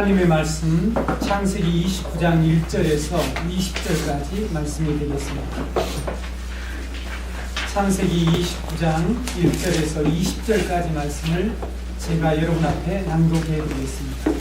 하나님의 말씀 창세기 29장 1절에서 20절까지 말씀이 되겠습니다. 창세기 29장 1절에서 20절까지 말씀을 제가 여러분 앞에 낭독해 드리겠습니다.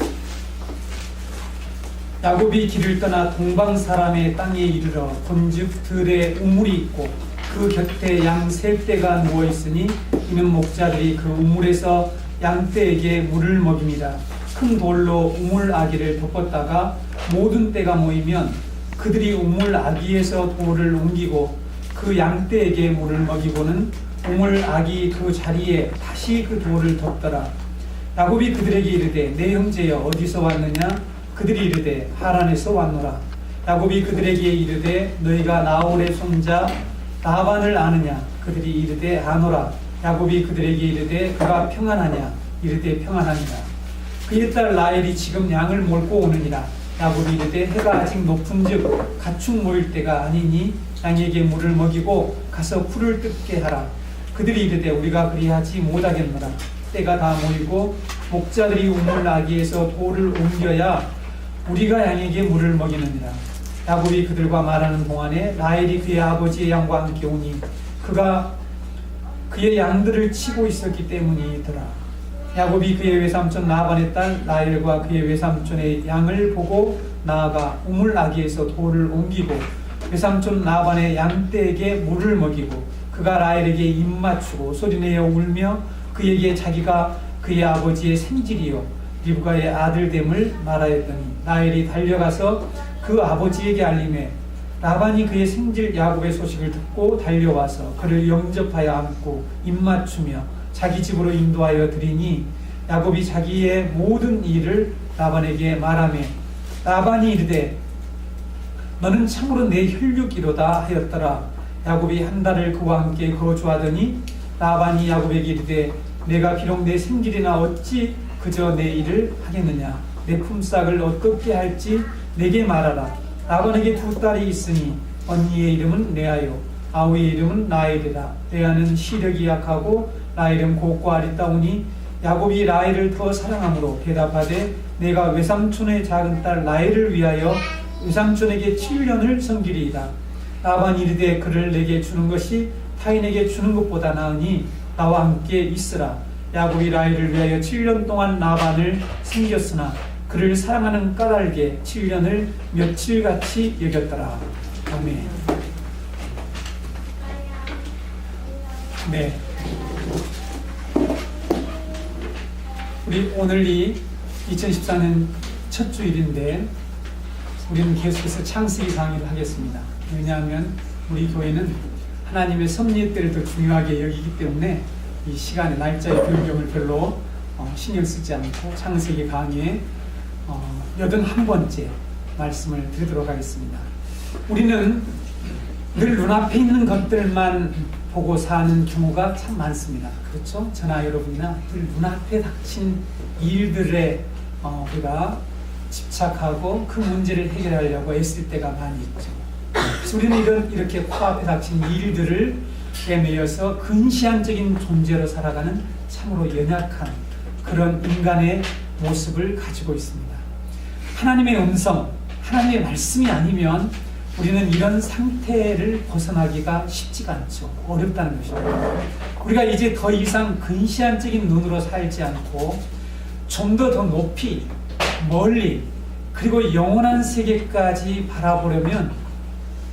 야곱이 길을 떠나 동방 사람의 땅에 이르러 본즉 들에 우물이 있고 그 곁에 양 세 떼가 누워 있으니 이는 목자들이 그 우물에서 양떼에게 물을 먹입니다. 큰 돌로 우물 아기를 덮었다가 모든 떼가 모이면 그들이 우물 아기에서 돌을 옮기고 그 양떼에게 물을 먹이고는 우물 아기 그 자리에 다시 그 돌을 덮더라. 야곱이 그들에게 이르되 내 형제여 어디서 왔느냐? 그들이 이르되 하란에서 왔노라. 야곱이 그들에게 이르되 너희가 나홀의 손자 라반을 아느냐? 그들이 이르되 아노라. 야곱이 그들에게 이르되 그가 평안하냐? 이르되 평안하니라. 그의 딸 라헬이 지금 양을 몰고 오느니라. 야곱이 이르되 해가 아직 높은즉 가축 모일 때가 아니니 양에게 물을 먹이고 가서 풀을 뜯게 하라. 그들이 이르되 우리가 그리하지 못하겠노라. 때가 다 모이고 목자들이 우물 아기에서 돌을 옮겨야 우리가 양에게 물을 먹이느니라. 야곱이 그들과 말하는 동안에 라헬이 그의 아버지의 양과 함께 오니 그가 그의 양들을 치고 있었기 때문이더라. 야곱이 그의 외삼촌 라반의 딸 라헬과 그의 외삼촌의 양을 보고 나아가 우물 아기에서 돌을 옮기고 외삼촌 라반의 양떼에게 물을 먹이고 그가 라헬에게 입맞추고 소리내어 울며 그에게 자기가 그의 아버지의 생질이요 리브가의 아들됨을 말하였더니 라헬이 달려가서 그 아버지에게 알림해 라반이 그의 생질 야곱의 소식을 듣고 달려와서 그를 영접하여 안고 입맞추며 자기 집으로 인도하여 드리니 야곱이 자기의 모든 일을 라반에게 말하매 라반이 이르되 너는 참으로 내 혈육이로다 하였더라. 야곱이 한 달을 그와 함께 거주하더니 라반이 야곱에게 이르되 내가 비록 내 생질이나 어찌 그저 내 일을 하겠느냐? 내 품삯을 어떻게 할지 내게 말하라. 라반에게 두 딸이 있으니 언니의 이름은 레아요 아우의 이름은 라헬이라. 레아는 시력이 약하고 라헬은 곱고 아리따우니 야곱이 라헬을 더 사랑함으로 대답하되 내가 외삼촌의 작은 딸 라헬을 위하여 외삼촌에게 7년을 섬기리이다. 라반이 이르되 그를 내게 주는 것이 타인에게 주는 것보다 나으니 나와 함께 있으라. 야곱이 라헬을 위하여 7년 동안 라반을 섬겼으나 그를 사랑하는 까닭에 7년을 며칠같이 여겼더라. 아멘. 네. 우리 오늘이 2014년 첫 주일인데 우리는 계속해서 창세기 강의를 하겠습니다. 왜냐하면 우리 교회는 하나님의 섭리의 때를 더 중요하게 여기기 때문에 이 시간에 날짜의 변경을 별로 신경 쓰지 않고 창세기 강의에 81번째 말씀을 드리도록 하겠습니다. 우리는 늘 눈앞에 있는 것들만 보고 사는 경우가 참 많습니다. 그렇죠? 저나 여러분이나 늘 눈앞에 닥친 일들에 우리가 집착하고 그 문제를 해결하려고 애쓸 때가 많이 있죠. 그래서 우리는 이렇게 코앞에 닥친 일들을 헤매어서 근시안적인 존재로 살아가는 참으로 연약한 그런 인간의 모습을 가지고 있습니다. 하나님의 음성, 하나님의 말씀이 아니면 우리는 이런 상태를 벗어나기가 쉽지가 않죠. 어렵다는 것입니다. 우리가 이제 더 이상 근시안적인 눈으로 살지 않고 좀 더 높이, 멀리, 그리고 영원한 세계까지 바라보려면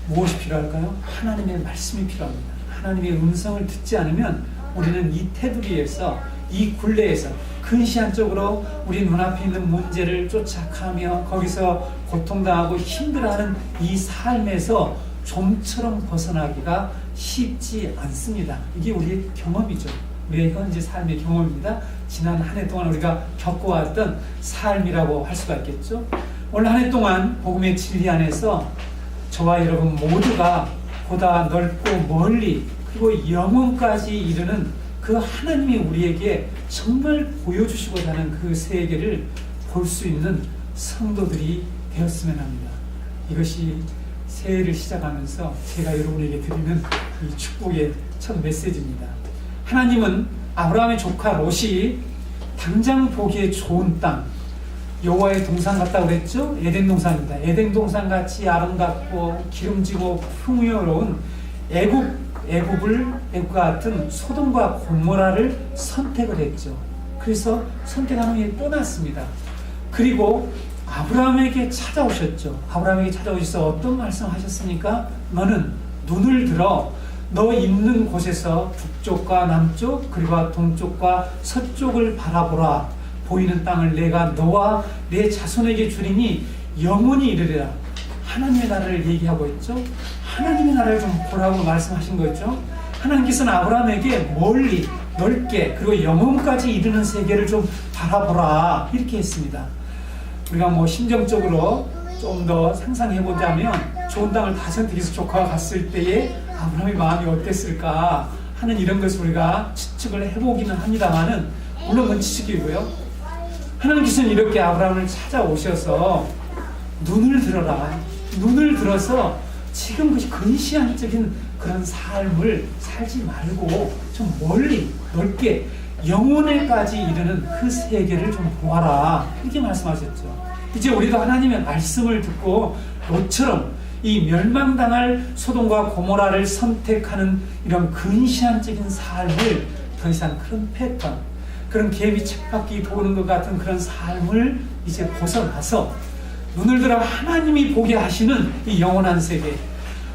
무엇이 필요할까요? 하나님의 말씀이 필요합니다. 하나님의 음성을 듣지 않으면 우리는 이 테두리에서, 이 굴레에서 근시안적으로 우리 눈앞에 있는 문제를 쫓아가며 거기서 고통당하고 힘들어하는 이 삶에서 좀처럼 벗어나기가 쉽지 않습니다. 이게 우리의 경험이죠. 우리의 현재 삶의 경험입니다. 지난 한 해 동안 우리가 겪어왔던 삶이라고 할 수가 있겠죠. 오늘 한 해 동안 복음의 진리 안에서 저와 여러분 모두가 보다 넓고 멀리 그리고 영원까지 이르는 그 하나님이 우리에게 정말 보여주시고자 하는 그 세계를 볼 수 있는 성도들이 되었으면 합니다. 이것이 새해를 시작하면서 제가 여러분에게 드리는 이 축복의 첫 메시지입니다. 하나님은 아브라함의 조카 롯이 당장 보기에 좋은 땅, 여호와의 동산 같다고 그랬죠? 에덴 동산입니다. 에덴 동산 같이 아름답고 기름지고 풍요로운 애굽과 같은 소돔과 고모라를 선택을 했죠. 그래서 선택한 후에 떠났습니다. 그리고 아브라함에게 찾아오셨죠. 아브라함에게 찾아오셔서 어떤 말씀하셨습니까? 너는 눈을 들어 너 있는 곳에서 북쪽과 남쪽 그리고 동쪽과 서쪽을 바라보라. 보이는 땅을 내가 너와 내 자손에게 주리니 영원히 이르리라. 하나님의 나라를 얘기하고 있죠. 하나님의 나라를 좀 보라고 말씀하신 거죠. 하나님께서는 아브라함에게 멀리 넓게 그리고 영원까지 이르는 세계를 좀 바라보라 이렇게 했습니다. 우리가 뭐 심정적으로 좀 더 상상해보자면 좋은 땅을 다 선택해서 조카가 갔을 때에 아브라함의 마음이 어땠을까 하는 이런 것을 우리가 추측을 해보기는 합니다만은 물론 그건 추측이고요. 하나님께서는 이렇게 아브라함을 찾아오셔서 눈을 들어라. 눈을 들어서 지금 그 근시안적인 그런 삶을 살지 말고 좀 멀리 넓게 영혼에까지 이르는 그 세계를 좀 보아라. 이렇게 말씀하셨죠. 이제 우리도 하나님의 말씀을 듣고 롯처럼 이 멸망당할 소돔과 고모라를 선택하는 이런 근시안적인 삶을 더 이상 그런 패턴, 그런 개미 쳇바퀴 도는 것 같은 그런 삶을 이제 벗어나서 눈을 들어 하나님이 보게 하시는 이 영원한 세계,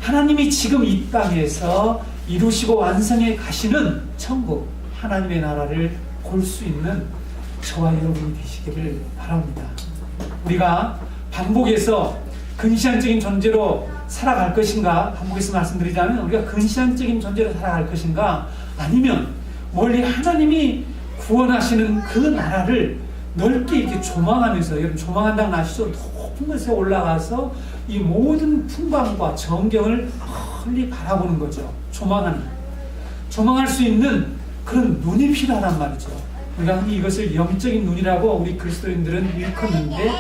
하나님이 지금 이 땅에서 이루시고 완성해 가시는 천국, 하나님의 나라를 볼 수 있는 저와 여러분이 되시기를 바랍니다. 우리가 반복해서 근시안적인 존재로 살아갈 것인가, 반복해서 말씀드리자면 우리가 근시안적인 존재로 살아갈 것인가, 아니면 멀리 하나님이 구원하시는 그 나라를 넓게 이렇게 조망하면서, 여러분 조망한다는 아시죠? 높은 곳에 올라가서 이 모든 풍광과 정경을 멀리 바라보는 거죠. 조망할 수 있는 그런 눈이 필요하단 말이죠. 우리가 이것을 영적인 눈이라고 우리 그리스도인들은 일컫는데,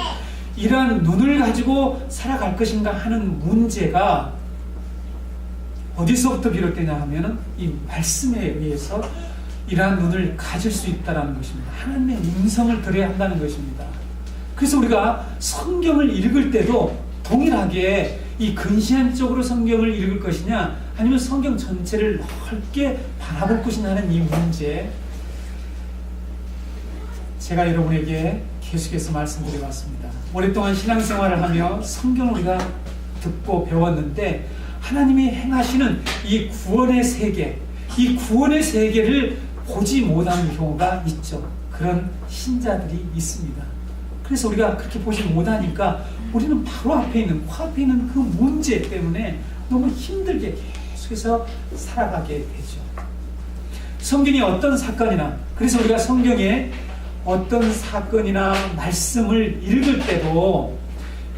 이러한 눈을 가지고 살아갈 것인가 하는 문제가 어디서부터 비롯되냐 하면은 이 말씀에 의해서 이러한 눈을 가질 수 있다는 것입니다. 하나님의 음성을 들어야 한다는 것입니다. 그래서 우리가 성경을 읽을 때도 동일하게 이 근시안적으로 성경을 읽을 것이냐, 아니면 성경 전체를 넓게 바라볼 것이냐 하는 이 문제, 제가 여러분에게 계속해서 말씀드려왔습니다. 오랫동안 신앙생활을 하며 성경을 우리가 듣고 배웠는데, 하나님이 행하시는 이 구원의 세계, 이 구원의 세계를 보지 못하는 경우가 있죠. 그런 신자들이 있습니다. 그래서 우리가 그렇게 보지 못하니까 우리는 바로 앞에 있는, 코앞에 있는 그 문제 때문에 너무 힘들게 계속해서 살아가게 되죠. 성경이 어떤 사건이나, 그래서 우리가 성경에 어떤 사건이나 말씀을 읽을 때도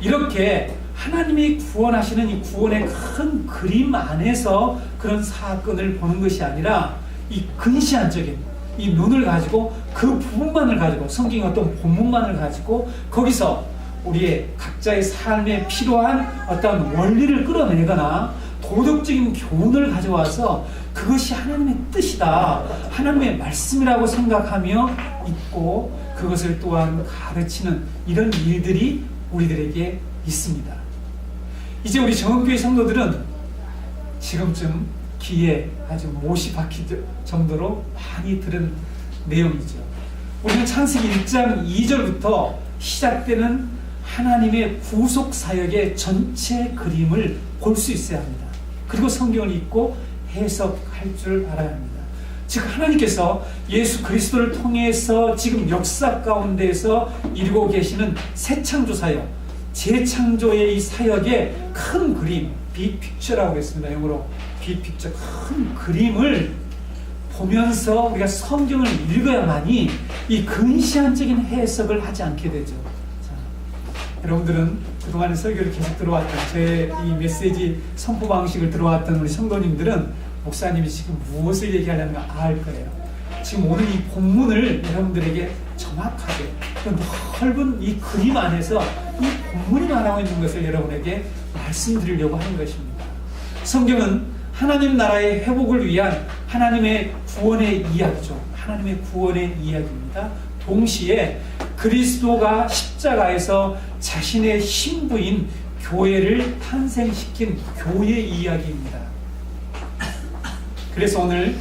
이렇게 하나님이 구원하시는 이 구원의 큰 그림 안에서 그런 사건을 보는 것이 아니라, 이 근시안적인 이 눈을 가지고 그 부분만을 가지고, 성경의 어떤 본문만을 가지고 거기서 우리의 각자의 삶에 필요한 어떤 원리를 끌어내거나 도덕적인 교훈을 가져와서 그것이 하나님의 뜻이다, 하나님의 말씀이라고 생각하며 있고, 그것을 또한 가르치는 이런 일들이 우리들에게 있습니다. 이제 우리 정은교회 성도들은 지금쯤 귀에 아주 못이 박힐 정도로 많이 들은 내용이죠. 우리는 창세기 1장 2절부터 시작되는 하나님의 구속 사역의 전체 그림을 볼 수 있어야 합니다. 그리고 성경을 읽고 해석할 줄 알아야 합니다. 즉 하나님께서 예수 그리스도를 통해서 지금 역사 가운데에서 이루고 계시는 새 창조 사역, 재창조의 이 사역의 큰 그림, 빅픽처라고 했습니다. 영어로 빅픽처, 큰 그림을 보면서 우리가 성경을 읽어야만이 이 근시안적인 해석을 하지 않게 되죠. 자, 여러분들은 그동안에 설교를 계속 들어왔던, 제 이 메시지 선포 방식을 들어왔던 우리 성도님들은 목사님이 지금 무엇을 얘기하려는 걸 알 거예요. 지금 오늘 이 본문을 여러분들에게 정확하게 넓은 이 그림 안에서 이 본문이 말하고 있는 것을 여러분에게 말씀드리려고 하는 것입니다. 성경은 하나님 나라의 회복을 위한 하나님의 구원의 이야기죠. 하나님의 구원의 이야기입니다. 동시에 그 그리스도가 십자가에서 자신의 신부인 교회를 탄생시킨 교회 이야기입니다. 그래서 오늘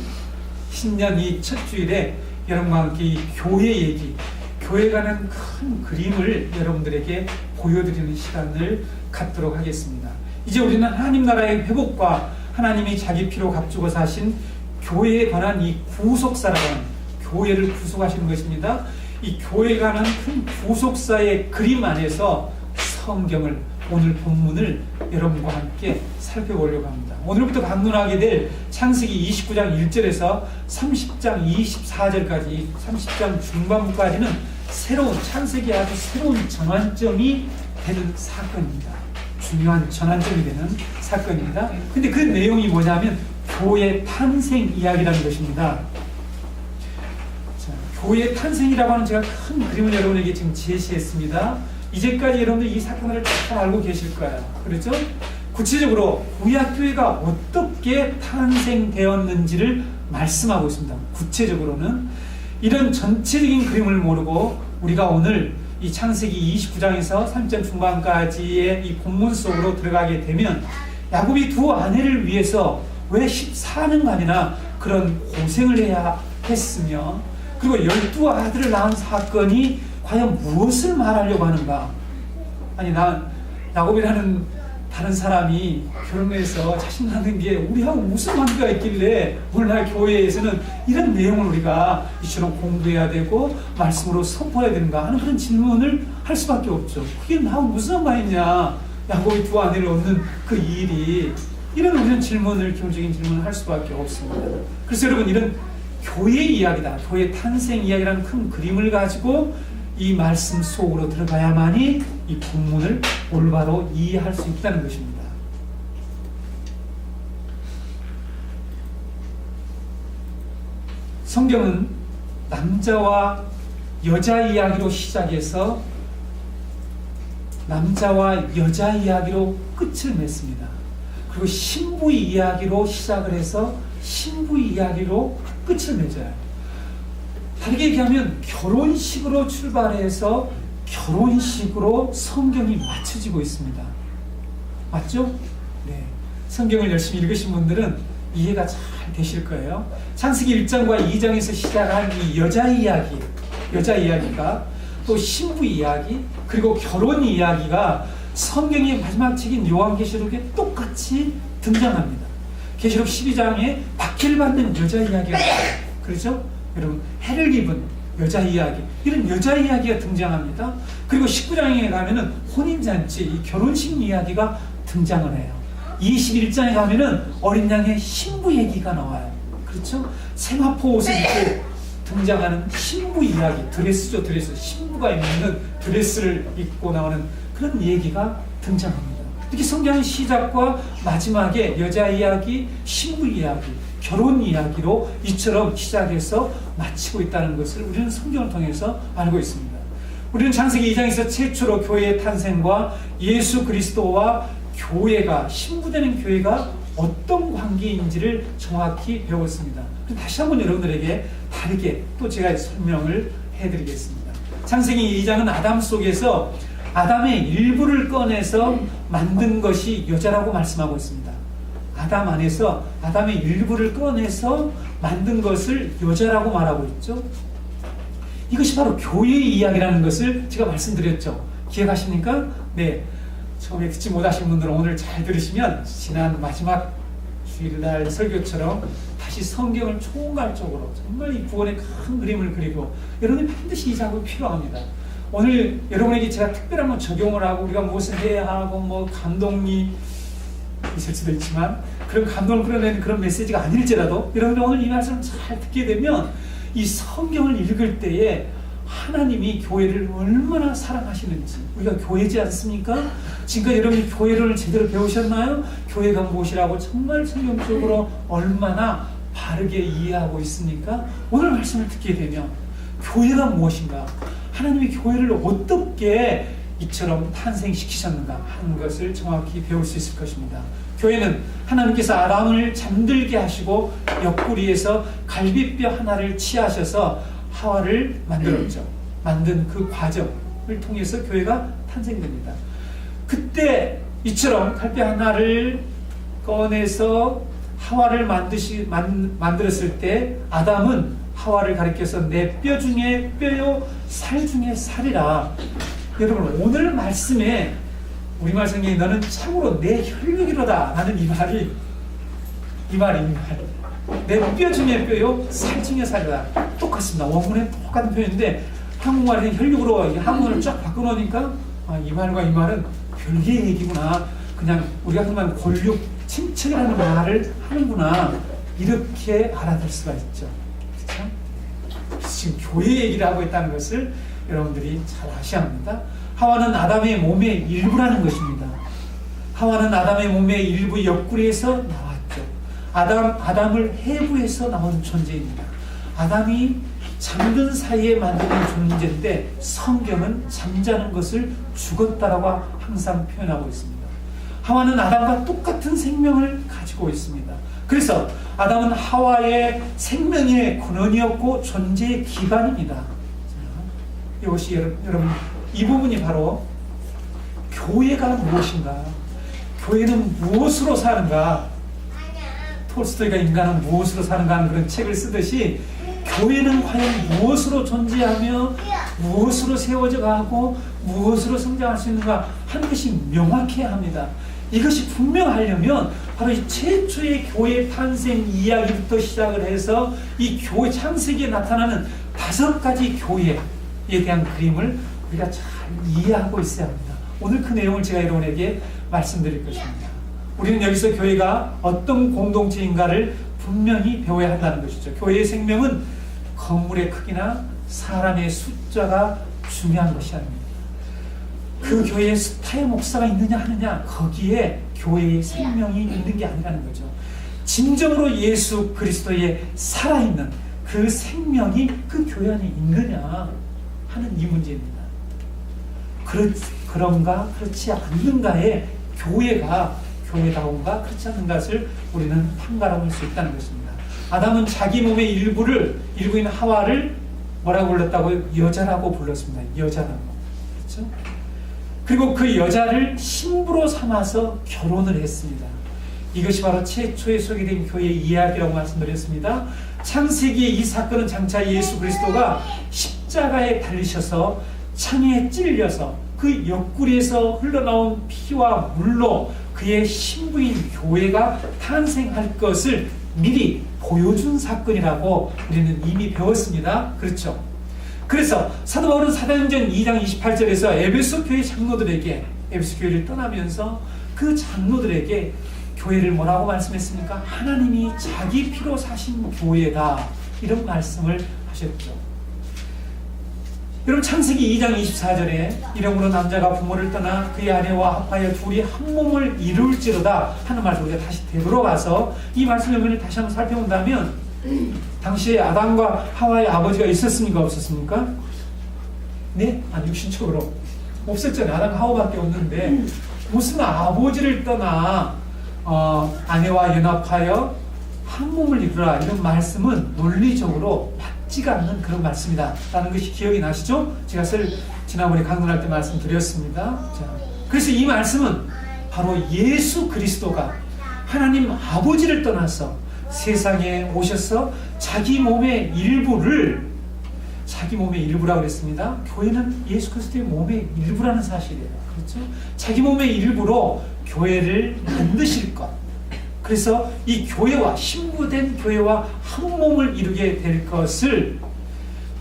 신년 이 첫 주일에 여러분과 함께 이 교회 얘기, 교회에 관한 큰 그림을 여러분들에게 보여드리는 시간을 갖도록 하겠습니다. 이제 우리는 하나님 나라의 회복과 하나님이 자기 피로 값주고 사신 교회에 관한 이 구속사라고 하는, 교회를 구속하시는 것입니다. 이 교회에 관한 큰 구속사의 그림 안에서 성경을, 오늘 본문을 여러분과 함께 살펴보려고 합니다. 오늘부터 강론하게 될 창세기 29장 1절에서 30장 24절까지 30장 중반부까지는 새로운, 창세기 아주 새로운 전환점이 되는 사건입니다. 중요한 전환점이 되는 사건입니다. 근데 그 내용이 뭐냐면 교회 탄생 이야기라는 것입니다. 자, 교회 탄생이라고 하는 제가 큰 그림을 여러분에게 지금 제시했습니다. 이제까지 여러분들 이 사건을 잘 알고 계실 거예요. 그렇죠? 구체적으로 구약교회가 어떻게 탄생되었는지를 말씀하고 있습니다. 구체적으로는 이런 전체적인 그림을 모르고 우리가 오늘 이 창세기 29장에서 3장 중반까지의 이 본문 속으로 들어가게 되면 야곱이 두 아내를 위해서 왜 14년간이나 그런 고생을 해야 했으며, 그리고 12아들을 낳은 사건이 과연 무엇을 말하려고 하는가? 아니, 야곱이라는 다른 사람이 결혼해서 자식 낳는 게 우리하고 무슨 관계가 있길래 오늘날 교회에서는 이런 내용을 우리가 이처럼 공부해야 되고 말씀으로 선포해야 되는가 하는 그런 질문을 할 수밖에 없죠. 그게 나하고 무슨 상관이냐, 야곱이 두 아내를 얻는 그 일이, 이런 우리는 질문을, 기본적인 질문을 할 수밖에 없습니다. 그래서 여러분, 이런 교회 이야기다, 교회 탄생 이야기라는 큰 그림을 가지고 이 말씀 속으로 들어가야만이 이 본문을 올바로 이해할 수 있다는 것입니다. 성경은 남자와 여자 이야기로 시작해서 남자와 여자 이야기로 끝을 맺습니다. 그리고 신부 이야기로 시작을 해서 신부 이야기로 끝을 맺어요. 다르게 얘기하면 결혼식으로 출발해서 결혼식으로 성경이 맞춰지고 있습니다. 맞죠? 네. 성경을 열심히 읽으신 분들은 이해가 잘 되실 거예요. 창세기 1장과 2장에서 시작한 이 여자 이야기가 또 신부 이야기, 그리고 결혼 이야기가 성경의 마지막 책인 요한계시록에 똑같이 등장합니다. 계시록 12장에 박해를 받는 여자 이야기가 그렇죠? 여러분, 해를 입은 여자 이야기, 이런 여자 이야기가 등장합니다. 그리고 19장에 가면은 혼인잔치, 이 결혼식 이야기가 등장을 해요. 21장에 가면은 어린 양의 신부 얘기가 나와요. 그렇죠? 세마포 옷을 입고 등장하는 신부 이야기, 드레스죠, 드레스. 신부가 입는 드레스를 입고 나오는 그런 얘기가 등장합니다. 이렇게 성경의 시작과 마지막에 여자 이야기, 신부 이야기, 결혼 이야기로 이처럼 시작해서 마치고 있다는 것을 우리는 성경을 통해서 알고 있습니다. 우리는 창세기 2장에서 최초로 교회의 탄생과 예수 그리스도와 교회가, 신부되는 교회가 어떤 관계인지를 정확히 배웠습니다. 다시 한번 여러분들에게 다르게 또 제가 설명을 해드리겠습니다. 창세기 2장은 아담 속에서 아담의 일부를 꺼내서 만든 것이 여자라고 말씀하고 있습니다. 아담 안에서 아담의 일부를 꺼내서 만든 것을 여자라고 말하고 있죠. 이것이 바로 교회의 이야기라는 것을 제가 말씀드렸죠. 기억하십니까? 네. 처음에 듣지 못하신 분들은 오늘 잘 들으시면 지난 마지막 주일날 설교처럼 다시 성경을 총괄적으로 정말 이 구원의 큰 그림을 그리고, 여러분이 반드시 이 작업이 필요합니다. 오늘 여러분에게 제가 특별한 적용을 하고 우리가 무엇을 해야 하고 뭐 감동이 있을 수도 있지만 그런 감동을 끌어내는 그런 메시지가 아닐지라도 여러분이 오늘 이 말씀을 잘 듣게 되면 이 성경을 읽을 때에 하나님이 교회를 얼마나 사랑하시는지, 우리가 교회지 않습니까? 지금까지 여러분이 교회를 제대로 배우셨나요? 교회가 무엇이라고 정말 성경적으로 얼마나 바르게 이해하고 있습니까? 오늘 말씀을 듣게 되면 교회가 무엇인가, 하나님이 교회를 어떻게 이처럼 탄생시키셨는가 하는 것을 정확히 배울 수 있을 것입니다. 교회는 하나님께서 아담을 잠들게 하시고 옆구리에서 갈비뼈 하나를 치하셔서 하와를 만들었죠. 만든 그 과정을 통해서 교회가 탄생됩니다. 그때 이처럼 칼퇴 하나를 꺼내서 하와를 만들었을 때 아담은 하와를 가리켜서 내 뼈 중에 뼈요 살 중에 살이라. 여러분, 오늘 말씀에 우리말 성경에 너는 참으로 내 혈육이로다 라는 이 말이 내 뼈 중에 뼈요 살 중에 살이라 똑같습니다. 원문에 똑같은 표현인데 한국말에는 혈육으로 한문을 쫙 바꿔놓으니까 이 말과 이 말은 별개의 얘기구나, 그냥 우리가 흔히 골육 친척이라는 말을 하는구나, 이렇게 알아들 수가 있죠. 그렇죠? 지금 교회 얘기를 하고 있다는 것을 여러분들이 잘 아셔야 합니다. 하와는 아담의 몸의 일부라는 것입니다. 하와는 아담의 몸의 일부 옆구리에서 나왔죠. 아담을 해부해서 나온 존재입니다. 아담이 잠든 사이에 만드는 존재인데 성경은 잠자는 것을 죽었다라고 항상 표현하고 있습니다. 하와는 아담과 똑같은 생명을 가지고 있습니다. 그래서 아담은 하와의 생명의 근원이었고 존재의 기반입니다. 이것이 여러분, 이 부분이 바로 교회가 무엇인가, 교회는 무엇으로 사는가, 톨스토이가 인간은 무엇으로 사는가 하는 그런 책을 쓰듯이 교회는 과연 무엇으로 존재하며 무엇으로 세워져 가고 무엇으로 성장할 수 있는가 하는 것이 명확해야 합니다. 이것이 분명하려면 바로 이 최초의 교회 탄생 이야기부터 시작을 해서 이 교회 창세기에 나타나는 5가지 교회에 대한 그림을 우리가 잘 이해하고 있어야 합니다. 오늘 그 내용을 제가 여러분에게 말씀드릴 것입니다. 우리는 여기서 교회가 어떤 공동체인가를 분명히 배워야 한다는 것이죠. 교회의 생명은 건물의 크기나 사람의 숫자가 중요한 것이 아닙니다. 그 교회에 스타의 목사가 있느냐 하느냐, 거기에 교회의 생명이 있는 게 아니라는 거죠. 진정으로 예수 그리스도의 살아있는 그 생명이 그 교회 안에 있느냐 하는 이 문제입니다. 그런가 그렇지 않는가에 교회가 교회다운가 그렇지 않는 것을 우리는 판가름할 수 있다는 것입니다. 아담은 자기 몸의 일부인 하와를 뭐라고 불렀다고요? 여자라고 불렀습니다. 여자라고. 그렇죠? 그리고 그 여자를 신부로 삼아서 결혼을 했습니다. 이것이 바로 최초에 소개된 교회의 이야기라고 말씀드렸습니다. 창세기의 이 사건은 장차 예수 그리스도가 십자가에 달리셔서 창에 찔려서 그 옆구리에서 흘러나온 피와 물로 그의 신부인 교회가 탄생할 것을 미리 보여준 사건이라고 우리는 이미 배웠습니다. 그렇죠? 그래서 사도 바울은 사도행전 2장 28절에서 에베소 교회 장로들에게, 에베소 교회를 떠나면서 그 장로들에게 교회를 뭐라고 말씀했습니까? 하나님이 자기 피로 사신 교회다, 이런 말씀을 하셨죠. 여러분, 창세기 2장 24절에 이러므로 남자가 부모를 떠나 그의 아내와 합하여 둘이 한 몸을 이룰지로다 하는 말씀, 우리가 다시 되돌아가서 이 말씀을 다시 한번 살펴본다면 당시에 아담과 하와의 아버지가 있었습니까? 없었습니까? 네? 육신적으로 없었잖아요. 아담과 하와밖에 없는데 무슨 아버지를 떠나 아내와 연합하여 한 몸을 이루라, 이런 말씀은 논리적으로 맞지가 않는 그런 말씀이다 라는 것이 기억이 나시죠? 제가 지난번에 강론할 때 말씀드렸습니다. 자, 그래서 이 말씀은 바로 예수 그리스도가 하나님 아버지를 떠나서 세상에 오셔서 자기 몸의 일부라고 그랬습니다. 교회는 예수 그리스도의 몸의 일부라는 사실이에요. 그렇죠? 자기 몸의 일부로 교회를 만드실 것. 그래서 이 교회와, 신부된 교회와 한 몸을 이루게 될 것을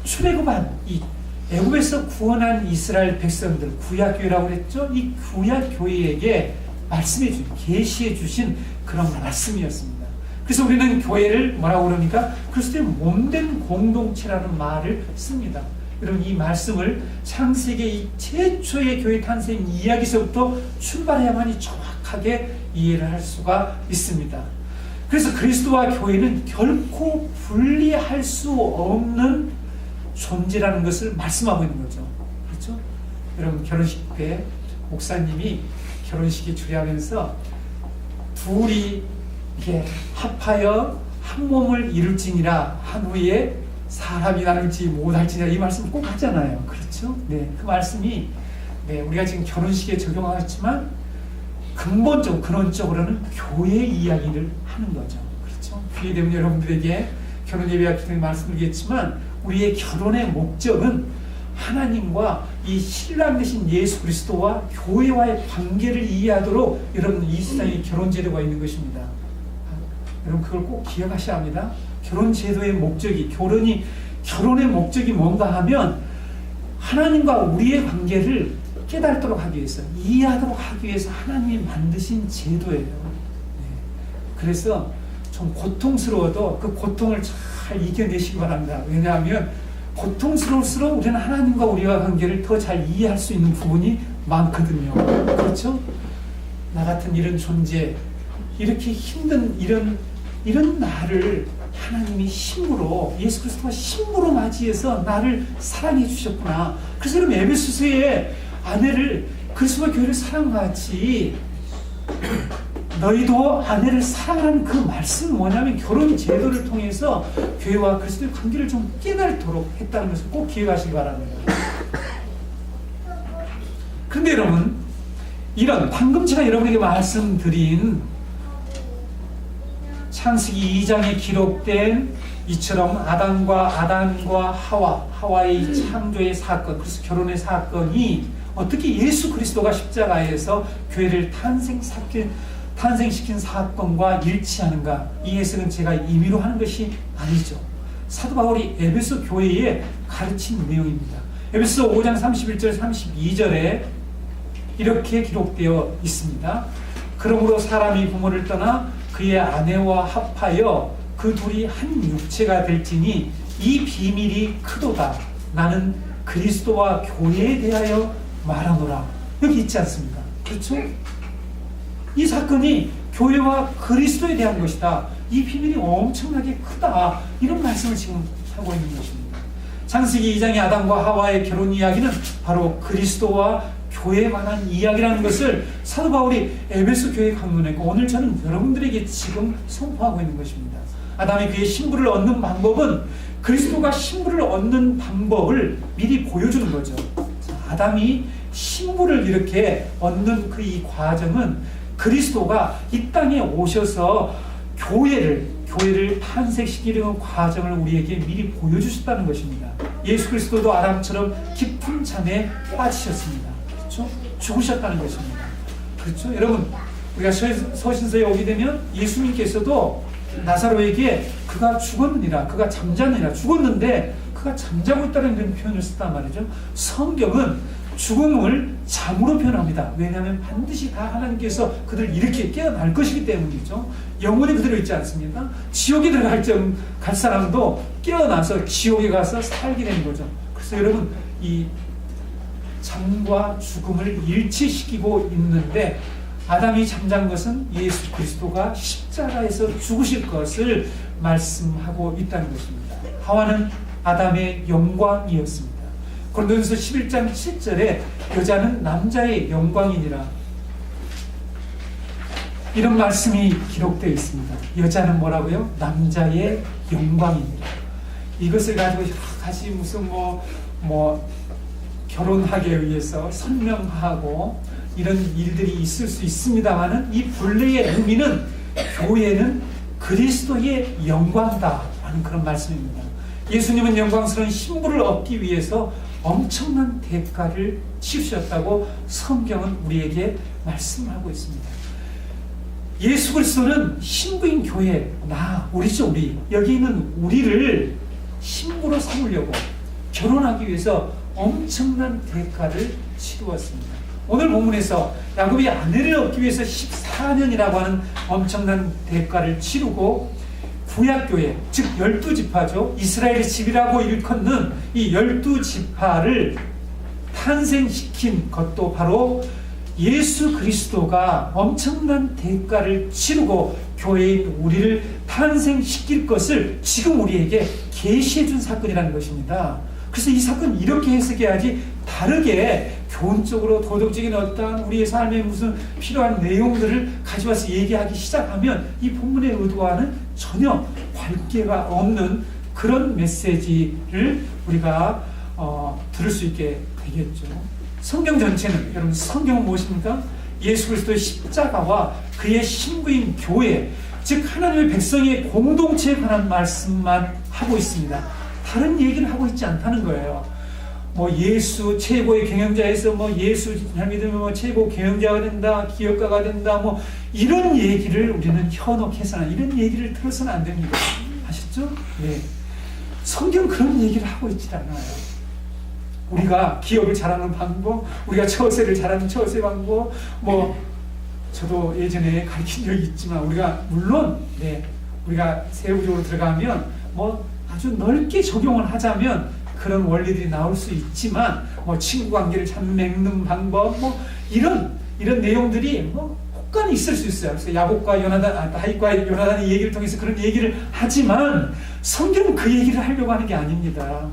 출애굽한 이 애굽에서 구원한 이스라엘 백성들, 구약교회라고 그랬죠? 이 구약교회에게 말씀해 주신, 계시해 주신 그런 말씀이었습니다. 그래서 우리는 교회를 뭐라고 그러니까 그리스도의 몸된 공동체라는 말을 씁니다. 여러분, 이 말씀을 창세기 이 최초의 교회 탄생 이야기서부터 출발해야만이 정확하게 이해를 할 수가 있습니다. 그래서 그리스도와 교회는 결코 분리할 수 없는 존재라는 것을 말씀하고 있는 거죠. 그렇죠? 여러분, 결혼식 때 목사님이 결혼식에 주례하면서 둘이 이렇게 합하여 한 몸을 이룰지니라 한 후에 사람이 나눌지 못할지 이 말씀 꼭 하잖아요. 그렇죠? 네, 그 말씀이 우리가 지금 결혼식에 적용하겠지만 근본적, 근원적으로는 교회 이야기를 하는 거죠. 그렇죠? 그렇기 때문에 여러분들에게 결혼 예배와 기도에 말씀드리겠지만 우리의 결혼의 목적은 하나님과 이 신랑 되신 예수 그리스도와 교회와의 관계를 이해하도록 여러분 이 세상에 결혼 제도가 있는 것입니다. 여러분 그걸 꼭 기억하셔야 합니다. 결혼 제도의 목적이 결혼의 목적이 뭔가 하면 하나님과 우리의 관계를 깨닫도록 하기 위해서, 이해하도록 하기 위해서 하나님이 만드신 제도예요. 그래서 좀 고통스러워도 그 고통을 잘 이겨내시기 바랍니다. 왜냐하면 고통스러울수록 우리는 하나님과 우리와 관계를 더 잘 이해할 수 있는 부분이 많거든요. 그렇죠? 나 같은 이런 존재, 이렇게 힘든 이런 나를 하나님이 힘으로, 예수 그리스도가 힘으로 맞이해서 나를 사랑해 주셨구나. 그래서 여러분 에베소서의 아내를 그리스도와 교회를 사랑같이 너희도 아내를 사랑하는 그 말씀은 뭐냐면 결혼 제도를 통해서 교회와 그리스도의 관계를 좀 깨달도록 했다는 것을 꼭 기억하시기 바랍니다. 그런데 여러분, 이런 방금 제가 여러분에게 말씀드린 창세기 2장에 기록된 이처럼 아담과 하와의 창조의 사건, 그래서 결혼의 사건이 어떻게 예수 그리스도가 십자가에서 교회를 탄생시킨 사건과 일치하는가? 이 해석은 제가 임의로 하는 것이 아니죠. 사도 바울이 에베소 교회에 가르친 내용입니다. 에베소 5장 31절 32절에 이렇게 기록되어 있습니다. 그러므로 사람이 부모를 떠나 그의 아내와 합하여 그 둘이 한 육체가 될지니 이 비밀이 크도다. 나는 그리스도와 교회에 대하여 말하노라. 여기 있지 않습니까? 그렇죠? 이 사건이 교회와 그리스도에 대한 것이다. 이 비밀이 엄청나게 크다. 이런 말씀을 지금 하고 있는 것입니다. 창세기 2장의 아담과 하와의 결혼 이야기는 바로 그리스도와 교회에 관한 이야기라는 것을 사도 바울이 에베소 교회에 강론했고 오늘 저는 여러분들에게 지금 선포하고 있는 것입니다. 아담이 그의 신부를 얻는 방법은 그리스도가 신부를 얻는 방법을 미리 보여주는 거죠. 아담이 신부를 이렇게 얻는 그 이 과정은 그리스도가 이 땅에 오셔서 교회를 탄생시키려는 과정을 우리에게 미리 보여주셨다는 것입니다. 예수 그리스도도 아담처럼 깊은 잠에 빠지셨습니다. 그렇죠? 죽으셨다는 것입니다. 그렇죠? 여러분, 우리가 서신서에 오게 되면 예수님께서도 나사로에게 그가 죽었느니라, 그가 잠자느니라, 죽었는데 그가 잠자고 있다는 그런 표현을 썼단 말이죠. 성경은 죽음을 잠으로 표현합니다. 왜냐하면 반드시 다 하나님께서 그들을 이렇게 깨어날 것이기 때문이죠. 영혼이 그대로 있지 않습니까? 지옥에 갈 사람도 깨어나서 지옥에 가서 살게 되는 거죠. 그래서 여러분, 이 잠과 죽음을 일치시키고 있는데 아담이 잠잔 것은 예수 그리스도가 십자가에서 죽으실 것을 말씀하고 있다는 것입니다. 하와는 아담의 영광이었습니다. 고린도전서 11장 7절에 여자는 남자의 영광이니라, 이런 말씀이 기록되어 있습니다. 여자는 뭐라고요? 남자의 영광이니라. 이것을 가지고 여러 가지 무슨 결혼하기 위해서 설명하고 이런 일들이 있을 수 있습니다만은 이 본래의 의미는 교회는 그리스도의 영광다라는 그런 말씀입니다. 예수님은 영광스러운 신부를 얻기 위해서 엄청난 대가를 치르셨다고 성경은 우리에게 말씀하고 있습니다. 예수 그리스도는 신부인 교회, 우리 여기 있는 우리를 신부로 삼으려고 결혼하기 위해서 엄청난 대가를 치루었습니다. 오늘 본문에서 야곱이 아내를 얻기 위해서 14년이라고 하는 엄청난 대가를 치르고 구약교회, 즉 12지파죠. 이스라엘의 집이라고 일컫는 이 12지파를 탄생시킨 것도 바로 예수 그리스도가 엄청난 대가를 치르고 교회인 우리를 탄생시킬 것을 지금 우리에게 계시해 준 사건이라는 것입니다. 그래서 이 사건 이렇게 해석해야지 다르게 교훈적으로 도덕적인 어떤 우리의 삶에 무슨 필요한 내용들을 가져와서 얘기하기 시작하면 이 본문의 의도와는 전혀 관계가 없는 그런 메시지를 우리가 들을 수 있게 되겠죠. 성경 전체는, 여러분 성경은 무엇입니까? 예수 그리스도의 십자가와 그의 신부인 교회, 즉 하나님의 백성의 공동체에 관한 말씀만 하고 있습니다. 다른 얘기를 하고 있지 않다는 거예요. 뭐 예수 최고의 경영자에서 뭐 예수 잘 믿으면 뭐 최고 경영자가 된다, 기업가가 된다, 뭐 이런 얘기를 우리는 현혹해서는, 이런 얘기를 들어서는 안 됩니다. 아셨죠? 네. 성경 그런 얘기를 하고 있지 않아요. 우리가 기업을 잘하는 방법, 우리가 처세를 잘하는 처세 방법, 뭐 저도 예전에 가르친 적이 있지만, 우리가 물론 우리가 세부적으로 들어가면 뭐 아주 넓게 적용을 하자면 그런 원리들이 나올 수 있지만, 뭐 친구 관계를 잘 맺는 방법, 뭐 이런 내용들이 뭐 혹간이 있을 수 있어요. 그래서 야곱과 요나단, 다윗과 요나단의 얘기를 통해서 그런 얘기를 하지만 성경은 그 얘기를 하려고 하는 게 아닙니다.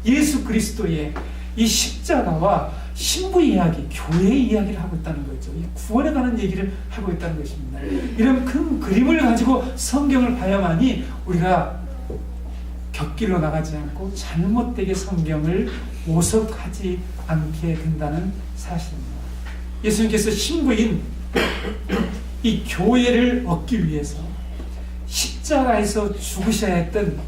예수 그리스도의 이 십자가와 신부 이야기, 교회 이야기를 하고 있다는 거죠. 이 구원에 관한 얘기를 하고 있다는 것입니다. 이런 큰 그림을 가지고 성경을 봐야만이 우리가 곁길로 나가지 않고 잘못되게 성경을 오석하지 않게 된다는 사실입니다. 예수님께서 신부인 이 교회를 얻기 위해서 십자가에서 죽으셔야 했던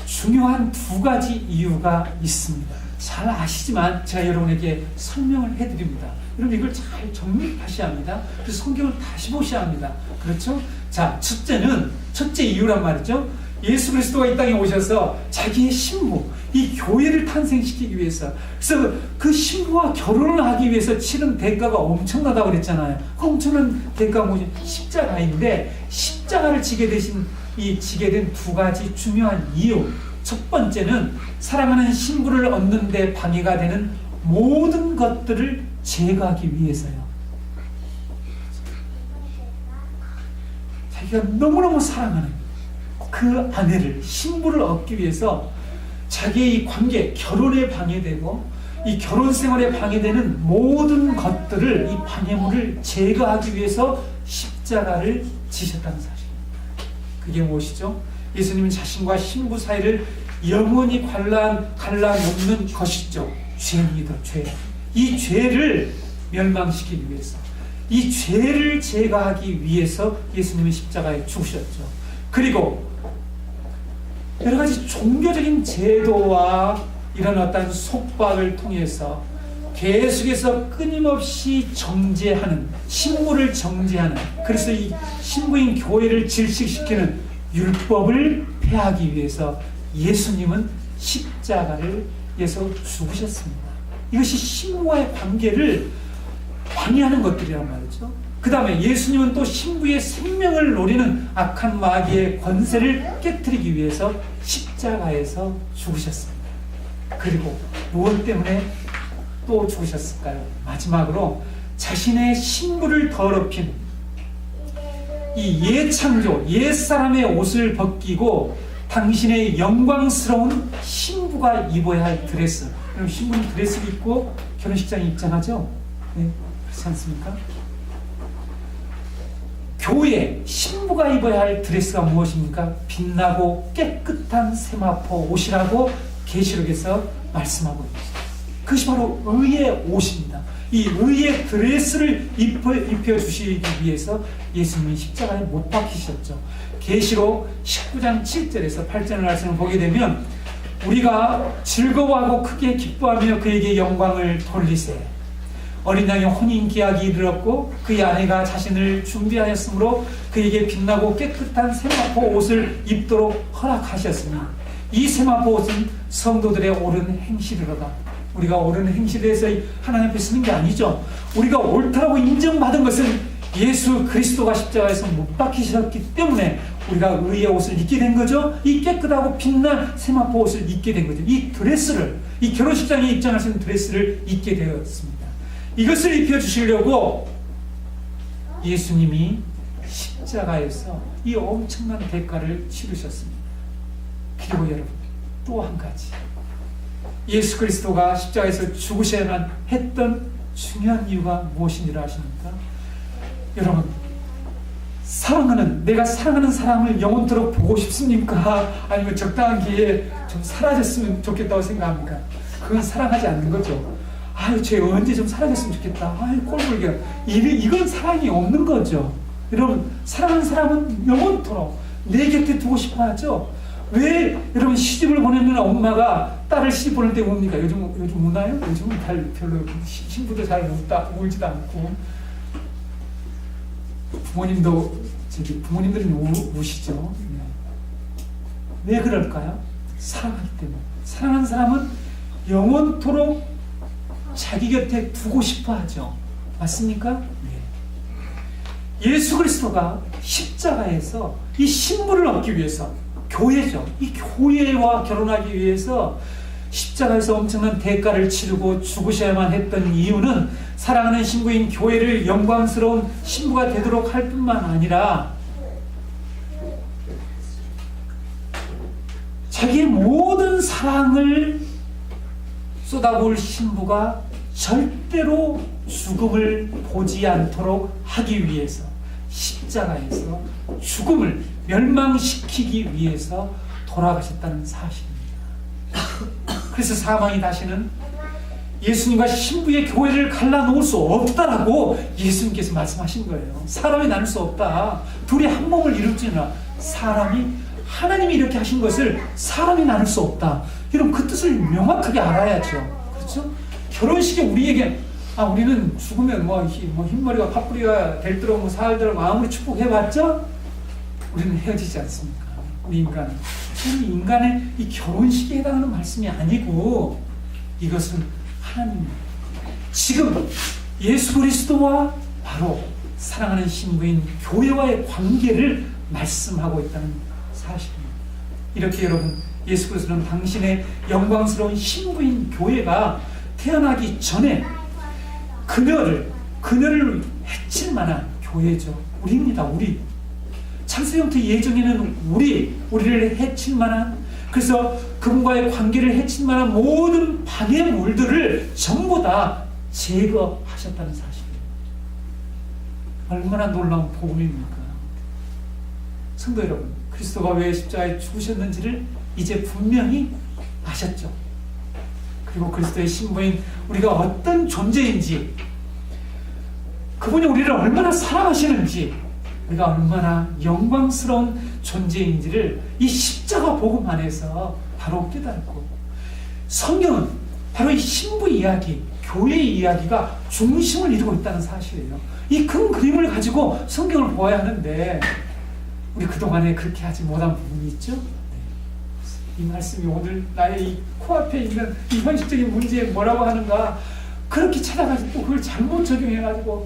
중요한 두 가지 이유가 있습니다. 잘 아시지만 제가 여러분에게 설명을 해드립니다. 여러분 이걸 잘 정립하셔야 합니다. 그래서 성경을 다시 보셔야 합니다. 그렇죠? 자, 첫째 이유란 말이죠. 예수 그리스도가 이 땅에 오셔서 자기의 신부, 이 교회를 탄생시키기 위해서, 그래서 그 신부와 결혼을 하기 위해서 치른 대가가 엄청나다고 그랬잖아요. 그 엄청난 대가가 뭐지? 십자가인데, 십자가를 지게 된 두 가지 중요한 이유. 첫 번째는 사랑하는 신부를 얻는 데 방해가 되는 모든 것들을 제거하기 위해서요. 자기가 너무너무 사랑하는 그 아내를, 신부를 얻기 위해서 자기의 이 관계, 결혼에 방해되고 이 결혼 생활에 방해되는 모든 것들을, 이 방해물을 제거하기 위해서 십자가를 지셨다는 사실입니다. 그게 무엇이죠? 예수님은 자신과 신부 사이를 영원히 갈라놓는 것이죠. 죄입니다. 죄. 이 죄를 멸망시키기 위해서, 이 죄를 제거하기 위해서 예수님은 십자가에 죽으셨죠. 그리고 여러 가지 종교적인 제도와 이런 어떤 속박을 통해서 계속해서 끊임없이 정죄하는, 신부를 정죄하는, 그래서 이 신부인 교회를 질식시키는 율법을 폐하기 위해서 예수님은 십자가를 예서 죽으셨습니다. 이것이 신부와의 관계를 방해하는 것들이란 말이죠. 그 다음에 예수님은 또 신부의 생명을 노리는 악한 마귀의 권세를 깨뜨리기 위해서 십자가에서 죽으셨습니다. 그리고 무엇 때문에 또 죽으셨을까요? 마지막으로 자신의 신부를 더럽힌 이 옛창조, 옛사람의 옷을 벗기고 당신의 영광스러운 신부가 입어야 할 드레스. 그럼 신부는 드레스를 입고 결혼식장에 입장하죠? 네, 그렇지 않습니까? 교회 신부가 입어야 할 드레스가 무엇입니까? 빛나고 깨끗한 세마포 옷이라고 계시록에서 말씀하고 있습니다. 그것이 바로 의의 옷입니다. 이 의의 드레스를 입혀주시기 위해서 예수님이 십자가에 못 박히셨죠. 계시록 19장 7절에서 8절의 말씀을 보게 되면, 우리가 즐거워하고 크게 기뻐하며 그에게 영광을 돌리세. 어린 양의 혼인 기약이 이르렀고 그의 아내가 자신을 준비하였으므로 그에게 빛나고 깨끗한 세마포 옷을 입도록 허락하셨으니 이 세마포 옷은 성도들의 옳은 행실이로다. 우리가 옳은 행실에 대해서 하나님 앞에 쓰는 게 아니죠. 우리가 옳다고 인정받은 것은 예수 그리스도가 십자가에서 못 박히셨기 때문에 우리가 의의 옷을 입게 된 거죠. 이 깨끗하고 빛난 세마포 옷을 입게 된 거죠. 이 드레스를, 이 결혼식장에 입장할 수 있는 드레스를 입게 되었습니다. 이것을 입혀주시려고 예수님이 십자가에서 이 엄청난 대가를 치르셨습니다. 그리고 여러분, 또 한 가지, 예수 그리스도가 십자가에서 죽으셔야만 했던 중요한 이유가 무엇인지를 아십니까? 여러분, 내가 사랑하는 사람을 영원토록 보고 싶습니까? 아니면 적당한 기회에 좀 사라졌으면 좋겠다고 생각합니까? 그건 사랑하지 않는 거죠. 아유, 쟤 언제 좀 사라졌으면 좋겠다. 아유, 꼴불견. 이건 사랑이 없는 거죠. 여러분, 사랑하는 사람은 영원토록 내 곁에 두고 싶어 하죠. 왜 여러분 시집을 보내는 엄마가 딸을 시집 보낼 때 웁니까? 요즘 우나요? 요즘은 별로 신부도 잘 울지도 않고 부모님들은 우시죠. 왜 그럴까요? 사랑하기 때문에. 사랑하는 사람은 영원토록 자기 곁에 두고 싶어 하죠. 맞습니까? 네. 예수 그리스도가 십자가에서 이 신부를 얻기 위해서, 교회죠. 이 교회와 결혼하기 위해서 십자가에서 엄청난 대가를 치르고 죽으셔야만 했던 이유는 사랑하는 신부인 교회를 영광스러운 신부가 되도록 할 뿐만 아니라 자기의 모든 사랑을 쏟아부을 신부가 절대로 죽음을 보지 않도록 하기 위해서 십자가에서 죽음을 멸망시키기 위해서 돌아가셨다는 사실입니다. 그래서 사망이 다시는 예수님과 신부의 교회를 갈라놓을 수 없다라고 예수님께서 말씀하신 거예요. 사람이 나눌 수 없다. 둘이 한 몸을 이룰지니라. 하나님이 이렇게 하신 것을 사람이 나눌 수 없다. 여러분, 그 뜻을 명확하게 알아야죠. 그렇죠? 결혼식에 우리에게 우리는 죽으면 흰머리가 팥뿌리가 될 듯 살더라고 아무리 축복해봤자 우리는 헤어지지 않습니까? 우리 인간의 이 결혼식에 해당하는 말씀이 아니고 이것은 하나님입니다. 지금 예수 그리스도와 바로 사랑하는 신부인 교회와의 관계를 말씀하고 있다는 사실입니다. 이렇게 여러분, 예수 그리스도는 당신의 영광스러운 신부인 교회가 태어나기 전에 그녀를 해칠 만한 교회죠. 우리입니다. 우리. 창세부터 예정에는 우리를 해칠 만한, 그래서 그분과의 관계를 해칠 만한 모든 방해물들을 전부 다 제거하셨다는 사실이에요. 얼마나 놀라운 복음입니까? 성도 여러분, 그리스도가 왜 십자가에 죽으셨는지를 이제 분명히 아셨죠. 그리고 그리스도의 신부인 우리가 어떤 존재인지, 그분이 우리를 얼마나 사랑하시는지, 우리가 얼마나 영광스러운 존재인지를 이 십자가 복음 안에서 바로 깨달고, 성경은 바로 이 신부 이야기, 교회 이야기가 중심을 이루고 있다는 사실이에요. 이 큰 그림을 가지고 성경을 보아야 하는데 우리 그동안에 그렇게 하지 못한 부분이 있죠. 이 말씀이 오늘 나의 이 코앞에 있는 이 현실적인 문제에 뭐라고 하는가, 그렇게 찾아가지고 그걸 잘못 적용해가지고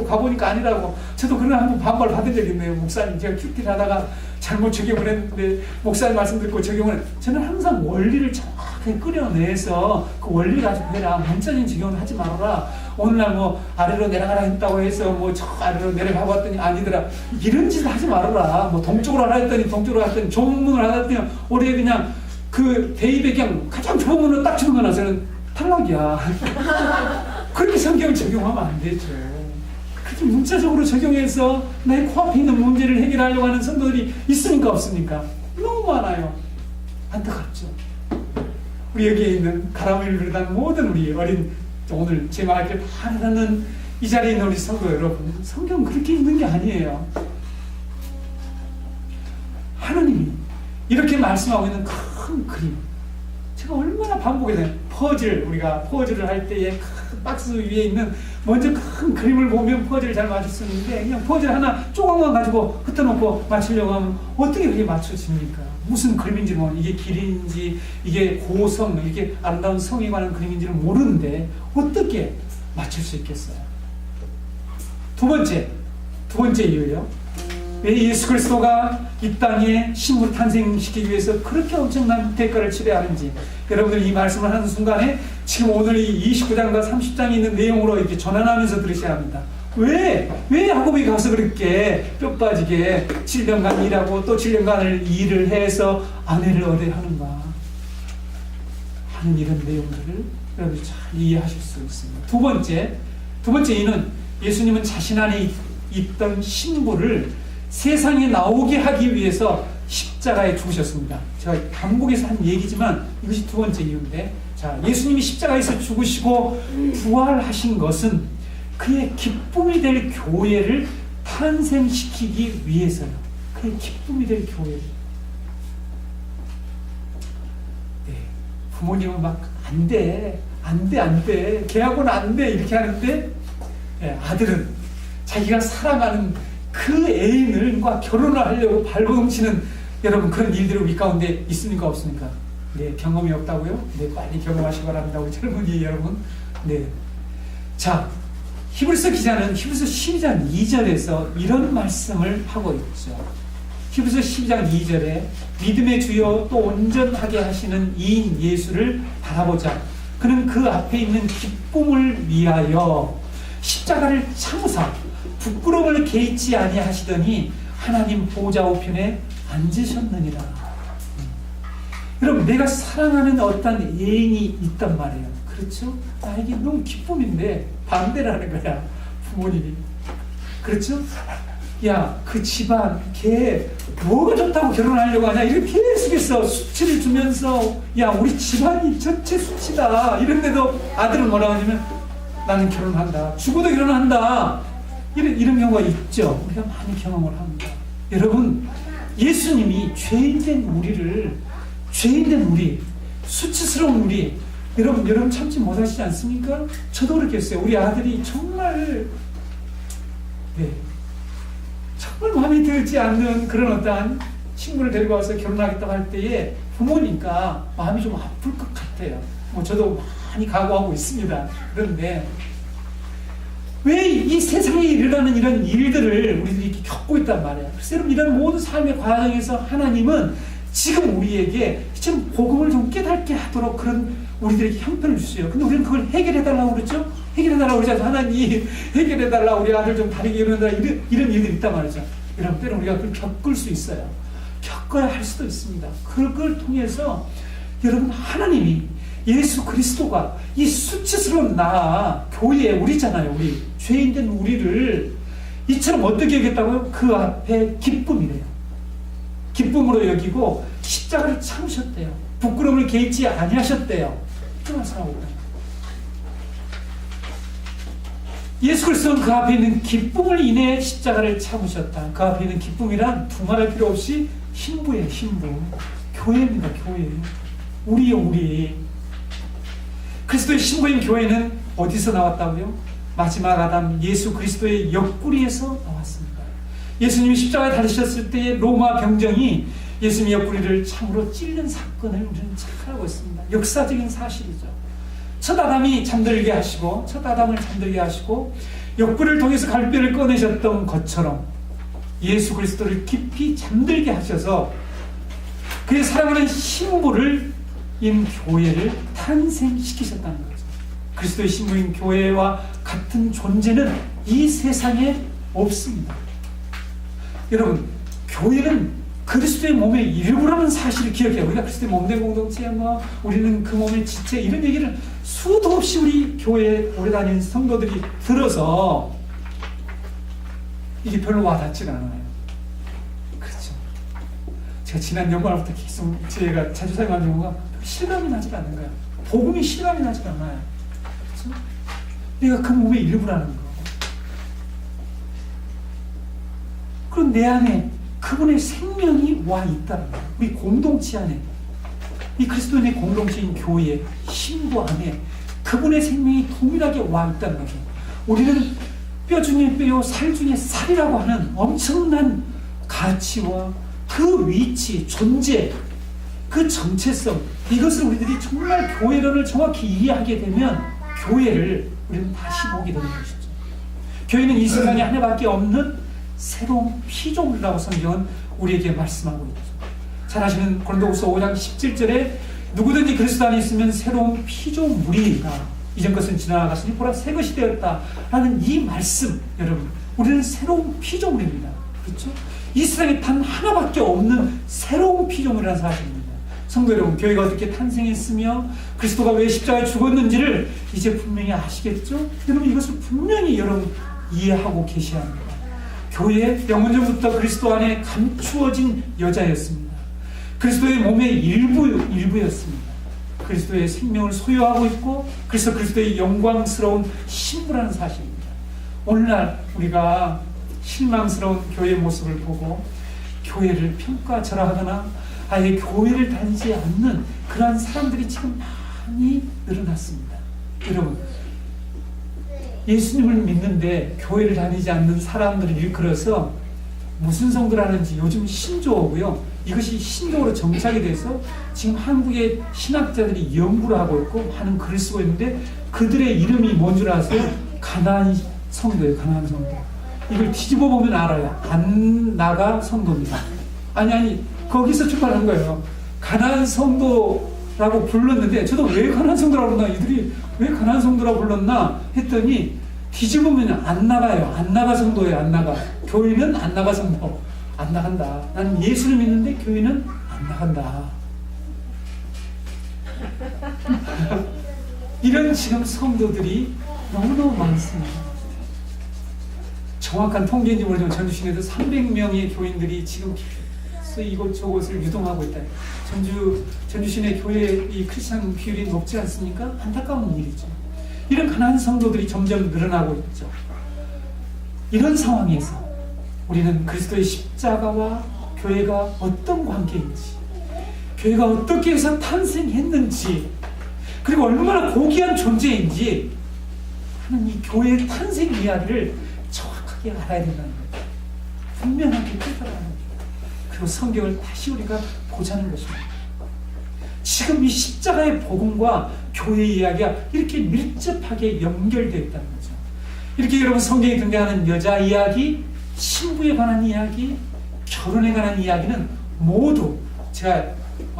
가보니까 아니라고. 저도 그날 한번 반발 받은 적이 있네요. 목사님, 제가 큐티를 하다가 잘못 적용을 했는데 목사님 말씀 듣고 적용을, 저는 항상 원리를 정확하게 끌어내서 그 원리 가지고 해라. 문자적인 적용을 하지 말아라. 오늘날 아래로 내려가라 했다고 해서 저 아래로 내려가 봤더니 아니더라. 이런 짓을 하지 말아라. 동쪽으로 하라 했더니 동쪽으로 갔더니 좁은 문을 하라 했더니 올해 그냥 그 대입에 그냥 가장 좁은 문을 딱 주는 거나 저는 탈락이야. 그렇게 성경을 적용하면 안 되죠. 그렇게 문자적으로 적용해서 나의 코앞에 있는 문제를 해결하려고 하는 성도들이 있습니까? 없습니까? 너무 많아요. 안타깝죠. 우리 여기에 있는 가람을 비롯한 모든 우리 어린, 오늘 제 말을 다 듣는 이 자리에 있는 우리 성도 여러분, 성경은 그렇게 있는 게 아니에요. 하나님이 이렇게 말씀하고 있는 큰 그림, 제가 얼마나 반복해서 우리가 퍼즐을 할 때에 큰 박스 위에 있는 먼저 큰 그림을 보면 퍼즐을 잘 맞출 수 있는데, 그냥 퍼즐 하나 조각만 가지고 흩어놓고 맞추려고 하면 어떻게 그게 맞춰집니까? 무슨 그림인지 이게 길인지 이게 고성, 이게 아름다운 성에 관한 그림인지를 모르는데 어떻게 맞출 수 있겠어요? 두 번째 이유요. 왜 예수 그리스도가 이 땅에 신부를 탄생시키기 위해서 그렇게 엄청난 대가를 치러야 하는지, 여러분들 이 말씀을 하는 순간에 지금 오늘 이 29장과 30장에 있는 내용으로 이렇게 전환하면서 들으셔야 합니다. 왜 야곱이 가서 그렇게 뼈 빠지게 7년간 일하고 또 7년간을 일을 해서 아내를 얻어야 하는가 하는 이런 내용들을 여러분들 잘 이해하실 수 있습니다. 두 번째 이유는 예수님은 자신 안에 있던 신부를 세상에 나오게 하기 위해서 십자가에 죽으셨습니다. 제가 반복해서 한 얘기지만 이것이 두 번째 이유인데, 자, 예수님이 십자가에서 죽으시고 부활하신 것은 그의 기쁨이 될 교회를 탄생시키기 위해서요. 그의 기쁨이 될 교회를. 네, 부모님은 막 안 돼, 걔하고는 안 돼 이렇게 하는데, 네, 아들은 자기가 사랑하는 그 애인과 결혼을 하려고 발버둥치는, 여러분, 그런 일들이 우리 가운데 있습니까 없습니까? 네, 경험이 없다고요? 네, 빨리 경험하시기 바랍니다. 우리 젊은이 여러분. 네. 자, 히브리서 기자는 히브리서 12장 2절에서 이런 말씀을 하고 있죠. 히브리서 12장 2절에 믿음의 주여 또 온전하게 하시는 이인 예수를 바라보자. 그는 그 앞에 있는 기쁨을 위하여 십자가를 참으사 부끄러움을 개의치 아니하시더니 하나님 보좌 우편에 앉으셨느니라. 여러분, 내가 사랑하는 어떤 애인이 있단 말이에요. 그렇죠? 나에게 너무 기쁨인데 반대를 하는 거야, 부모님이. 그렇죠? 야, 그 집안, 걔 뭐가 좋다고 결혼하려고 하냐, 이렇게 계속해서 수치를 주면서, 야, 우리 집안이 전체 수치다 이런데도 아들은 뭐라고 하냐면 나는 결혼한다, 죽어도 결혼한다, 이런 경우가 있죠. 우리가 많이 경험을 합니다. 여러분, 예수님이 죄인된 우리, 수치스러운 우리, 여러분 참지 못하시지 않습니까? 저도 그렇겠어요. 우리 아들이 정말 마음에 들지 않는 그런 어떠한 친구를 데리고 와서 결혼하겠다고 할 때에 부모니까 마음이 좀 아플 것 같아요. 저도 많이 각오하고 있습니다. 그런데 왜 이 세상에 일어나는 이런 일들을 우리들이 이렇게 겪고 있단 말이에요. 그래서 여러분, 이런 모든 삶의 과정에서 하나님은 지금 우리에게 지금 복음을 좀 깨닫게 하도록 그런 우리들에게 형편을 주세요. 근데 우리는 그걸 해결해달라고 그러죠? 해결해달라고 그러죠. 하나님, 해결해달라고, 우리 아들 좀 다르게 이런다, 이런 일들이 있단 말이죠. 여러분, 때는 우리가 그걸 겪을 수 있어요. 겪어야 할 수도 있습니다. 그걸 통해서 여러분, 하나님이, 예수 그리스도가 이 수치스러운 교회에 우리잖아요. 우리 죄인된 우리를 이처럼 어떻게 여겼다고요? 그 앞에 기쁨이래요. 기쁨으로 여기고 십자가를 참으셨대요. 부끄러움을 개의치 아니하셨대요. 그런 사람이다. 예수 그리스도는 그 앞에 있는 기쁨을 인해 십자가를 참으셨다. 그 앞에 있는 기쁨이란 두말할 필요 없이 신부예요. 신부. 교회입니다. 교회. 우리요, 우리. 그리스도의 신부인 교회는 어디서 나왔다고요? 마지막 아담 예수 그리스도의 옆구리에서 나왔습니다. 예수님이 십자가에 달리셨을 때의 로마 병정이 예수님의 옆구리를 참으로 찔른 사건을 우리는 잘 알고 있습니다. 역사적인 사실이죠. 첫 아담을 잠들게 하시고 옆구리를 통해서 갈뼈를 꺼내셨던 것처럼 예수 그리스도를 깊이 잠들게 하셔서 그의 사랑하는 신부를 인 교회를 탄생시키셨다는 거죠. 그리스도의 신부인 교회와 같은 존재는 이 세상에 없습니다. 여러분, 교회는 그리스도의 몸의 일부라는 사실을 기억해요. 우리가 그리스도의 몸된 공동체, 우리는 그 몸의 지체, 이런 얘기를 수도 없이 우리 교회에 오래 다니는 성도들이 들어서 이게 별로 와닿지가 않아요. 그렇죠. 제가 지난 연말부터 계속 제가 자주 사용하는 용어가 실감이 나지 않는 거야. 복음이 실감이 나지 않아요. 그렇죠? 내가 그 몸의 일부라는 거. 그럼 내 안에 그분의 생명이 와 있다는 거예요. 우리 공동체 안에, 이 그리스도인의 공동체인 교회, 신부 안에 그분의 생명이 동일하게 와 있다는 거죠. 우리는 뼈 중에 뼈요, 살 중에 살이라고 하는 엄청난 가치와 그 위치, 존재, 그 정체성, 이것을 우리들이 정말 교회론을 정확히 이해하게 되면 교회를 우리는 다시 보게 되는 것이죠. 교회는 이 세상에 하나밖에 없는 새로운 피조물이라고 성경은 우리에게 말씀하고 있죠. 잘 아시는 고린도후서 5장 17절에 누구든지 그리스도 안에 있으면 새로운 피조물이다. 이전 것은 지나갔으니 보라 새 것이 되었다. 라는 이 말씀, 여러분, 우리는 새로운 피조물입니다. 그렇죠? 이 세상에 단 하나밖에 없는 새로운 피조물이라는 사실입니다. 성도 여러분, 교회가 어떻게 탄생했으며 그리스도가 왜 십자가에 죽었는지를 이제 분명히 아시겠죠? 여러분, 이것을 분명히 여러분 이해하고 계셔야 합니다. 교회 영원전부터 그리스도 안에 감추어진 여자였습니다. 그리스도의 몸의 일부였습니다. 그리스도의 생명을 소유하고 있고 그래서 그리스도의 영광스러운 신부라는 사실입니다. 오늘날 우리가 실망스러운 교회의 모습을 보고 교회를 평가절하하거나 아예 교회를 다니지 않는 그러한 사람들이 지금 많이 늘어났습니다. 여러분, 예수님을 믿는데 교회를 다니지 않는 사람들을 일컬어서 무슨 성도라는지 요즘 신조어고요. 이것이 신조어로 정착이 돼서 지금 한국의 신학자들이 연구를 하고 있고 많은 글을 쓰고 있는데 그들의 이름이 뭔 줄 아세요? 가나안 성도예요. 가나안 성도. 이걸 뒤집어 보면 알아요. 안 나가 성도입니다. 아니 거기서 출발한 거예요. 가나안 성도라고 불렀는데 저도 왜 가나안 성도라고 불렀나, 이들이 왜 가나안 성도라고 불렀나 했더니 뒤집으면 안 나가요. 안 나가 성도예요. 안 나가. 교회는 안 나가 성도. 안 나간다. 난 예수를 믿는데 교회는 안 나간다. 이런 지금 성도들이 너무너무 많습니다. 정확한 통계인지 모르지만 전주시내도 300명의 교인들이 지금 이곳저곳을 유동하고 있다. 전주시내 교회 이 크리스찬 비율이 높지 않습니까? 안타까운 일이죠. 이런 가난한 성도들이 점점 늘어나고 있죠. 이런 상황에서 우리는 그리스도의 십자가와 교회가 어떤 관계인지, 교회가 어떻게 해서 탄생했는지, 그리고 얼마나 고귀한 존재인지 하는 이 교회의 탄생 이야기를 정확하게 알아야 된다는 거예요. 분명하게 깨달아야 합니다. 그리고 성경을 다시 우리가 보자는 것입니다. 지금 이 십자가의 복음과 교회의 이야기가 이렇게 밀접하게 연결되어 있다는 거죠. 이렇게 여러분 성경에 등장하는 여자 이야기, 신부에 관한 이야기, 결혼에 관한 이야기는 모두 제가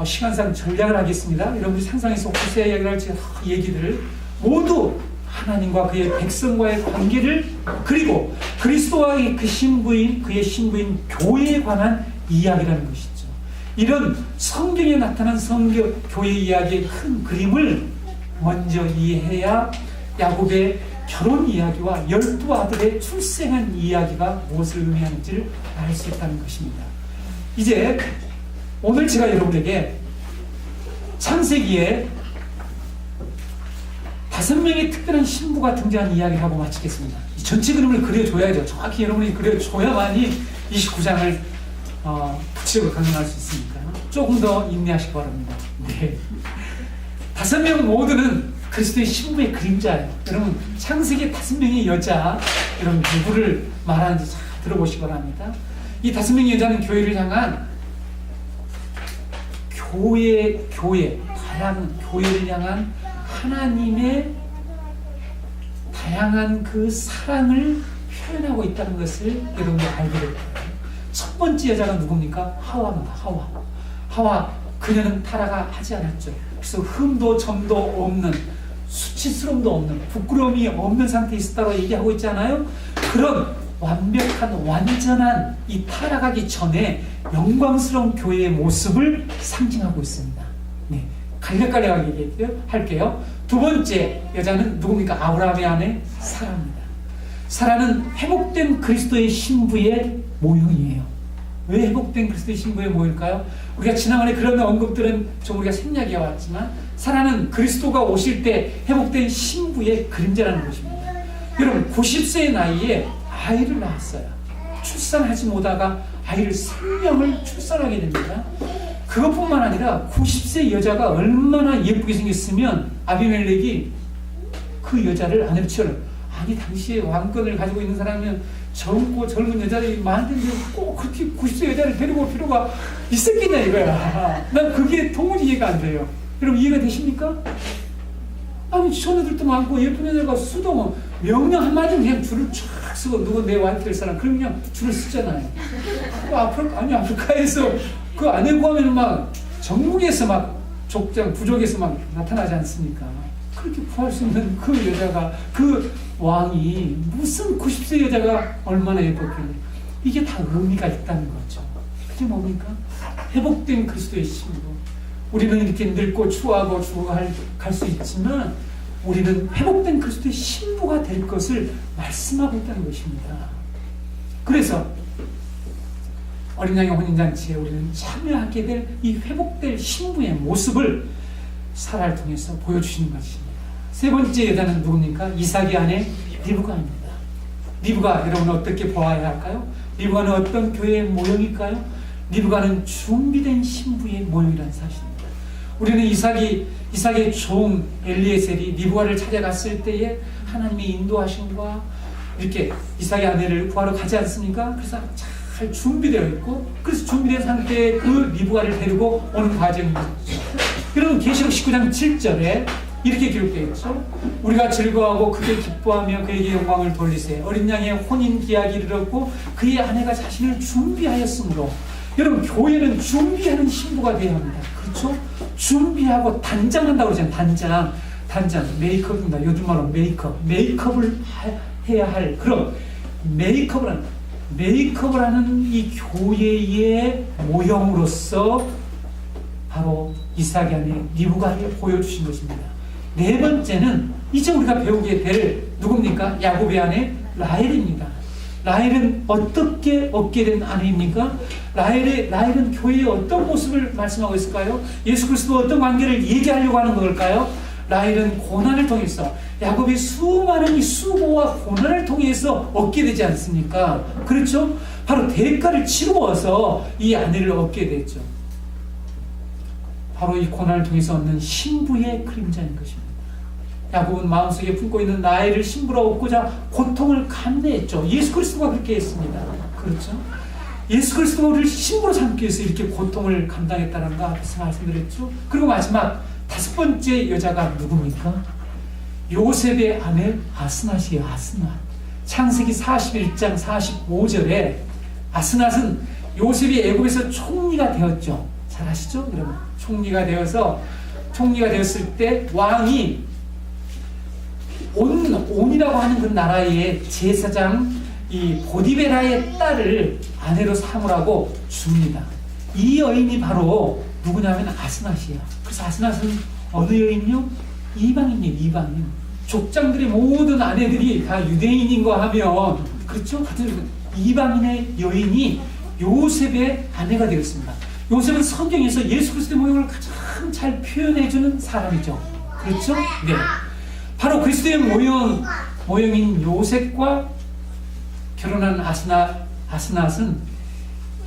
시간상 전략을 하겠습니다. 여러분들이 상상해서 호세아 이야기를 할지 얘기들을 모두 하나님과 그의 백성과의 관계를, 그리고 그리스도와의 그 신부인, 그의 신부인 교회에 관한 이야기라는 것이죠. 이런 성경에 나타난 교회 이야기의 큰 그림을 먼저 이해해야 야곱의 결혼 이야기와 12 아들의 출생한 이야기가 무엇을 의미하는지를 알 수 있다는 것입니다. 이제 오늘 제가 여러분에게 창세기에 5명의 특별한 신부가 등장한 이야기를 하고 마치겠습니다. 이 전체 그림을 그려줘야죠. 정확히 여러분이 그려줘야만이 29장을 구체적으로 강론할 수 있으니까 조금 더 인내하시기 바랍니다. 네. 5명 모두는 그리스도의 신부의 그림자예요. 여러분, 창세기 5명의 여자, 여러분 누구를 말하는지 잘 들어보시기 바랍니다. 이 5명의 여자는 교회를 향한 다양한 교회를 향한 하나님의 다양한 그 사랑을 표현하고 있다는 것을 여러분이 알게 될 거예요. 첫 번째 여자가 누굽니까? 하와입니다. 하와. 그녀는 타락하지 않았죠. 그래서 흠도 점도 없는, 수치스러움도 없는, 부끄러움이 없는 상태에 있었다고 얘기하고 있잖아요. 그런 완벽한, 완전한 이 타락하기 전에 영광스러운 교회의 모습을 상징하고 있습니다. 네, 간략하게 할게요. 두 번째 여자는 누굽니까? 아브라함의 아내 사라입니다. 사라는 회복된 그리스도의 신부의 모형이에요. 왜 회복된 그리스도의 신부의 모형일까요? 우리가 지난번에 그런 언급들은 좀 우리가 생략해 왔지만 사라는 그리스도가 오실 때 회복된 신부의 그림자라는 것입니다. 여러분, 90세의 나이에 아이를 낳았어요. 출산하지 못하다가 아이를 생명을 출산하게 됩니다. 그것뿐만 아니라 90세 여자가 얼마나 예쁘게 생겼으면 아비멜렉이 그 여자를 아내로 취하려. 아니, 당시에 왕권을 가지고 있는 사람은 젊은 여자들이 많은데 꼭 그렇게 90세 여자를 데리고 올 필요가 있었겠냐 이거야. 난 그게 도무지 이해가 안 돼요. 여러분, 이해가 되십니까? 아니, 처녀들도 많고 예쁜 여자가 수도 명령 한마디면 그냥 줄을 쫙 쓰고 누구 내 와이프 될 사람 그럼 그냥 줄을 쓰잖아요. 아프리카에서 그 아내 구하면 막 전국에서 막 부족에서 막 나타나지 않습니까? 그렇게 구할 수 있는 그 여자가, 그 왕이 무슨 90세 여자가 얼마나 예뻤길래. 이게 다 의미가 있다는 거죠. 그게 뭡니까? 회복된 그리스도의 신부. 우리는 이렇게 늙고 추하고 죽어갈 수 있지만 우리는 회복된 그리스도의 신부가 될 것을 말씀하고 있다는 것입니다. 그래서 어린 양의 혼인잔치에 우리는 참여하게 될 이 회복될 신부의 모습을 사라를 통해서 보여주시는 것입니다. 세 번째 여자는 누굽니까? 이삭의 아내 리브가입니다. 리브가 여러분 어떻게 보아야 할까요? 리브가는 어떤 교회의 모형일까요? 리브가는 준비된 신부의 모형이라는 사실입니다. 우리는 이삭의 종 엘리에셀이 리브가를 찾아갔을 때에 하나님의 인도하심과 이렇게 이삭의 아내를 구하러 가지 않습니까? 그래서 잘 준비되어 있고, 그래서 준비된 상태에 그 리브가를 데리고 오는 과정이죠. 여러분 계시록 19장 7절에 이렇게 기록되어 있죠. 우리가 즐거워하고 크게 기뻐하며 그에게 영광을 돌리세. 어린 양의 혼인 기약이 이르렀고 그의 아내가 자신을 준비하였으므로. 여러분 교회는 준비하는 신부가 되어야 합니다. 그렇죠? 준비하고 단장한다고 그러잖아요. 단장 메이크업입니다. 요즘 말로 메이크업을 해야 할 그런 메이크업을 하는 이 교회의 모형으로서 바로 이삭의 아내 리브가를 보여주신 것입니다. 네 번째는 이제 우리가 배우게 될 누굽니까? 야곱의 아내 라헬입니다. 라헬은 어떻게 얻게 된 아내입니까? 라헬은 교회의 어떤 모습을 말씀하고 있을까요? 예수 그리스도와 어떤 관계를 얘기하려고 하는 걸까요? 라헬은 고난을 통해서, 야곱이 수많은 이 수고와 고난을 통해서 얻게 되지 않습니까? 그렇죠? 바로 대가를 치루어서 이 아내를 얻게 됐죠. 바로 이 고난을 통해서 얻는 신부의 그림자인 것입니다. 야곱은 마음속에 품고 있는 라헬을 신부로 얻고자 고통을 감내했죠. 예수 그리스도가 그렇게 했습니다. 그렇죠? 예수 그리스도가 우리를 신부로 삼기 위해서 이렇게 고통을 감당했다는 거 앞에서 말씀드렸죠. 그리고 마지막 다섯 번째 여자가 누굽니까? 요셉의 아내 아스낫이에요. 아스낫. 창세기 41장 45절에 아스낫은 요셉이 애굽에서 총리가 되었죠. 잘 아시죠? 여러분 총리가 되었을 때 왕이 온이라고 하는 그 나라의 제사장 이 보디베라의 딸을 아내로 삼으라고 줍니다. 이 여인이 바로 누구냐면 아스낫이에요. 그래서 아스낫은 어느 여인이요? 이방인이에요. 이방인. 족장들의 모든 아내들이 다 유대인인가 하면 그렇죠? 같은 이방인의 여인이 요셉의 아내가 되었습니다. 요셉은 성경에서 예수 그리스도의 모형을 가장 잘 표현해주는 사람이죠. 그렇죠? 네. 바로 그리스도의 모형인 요셉과 결혼한 아스낫은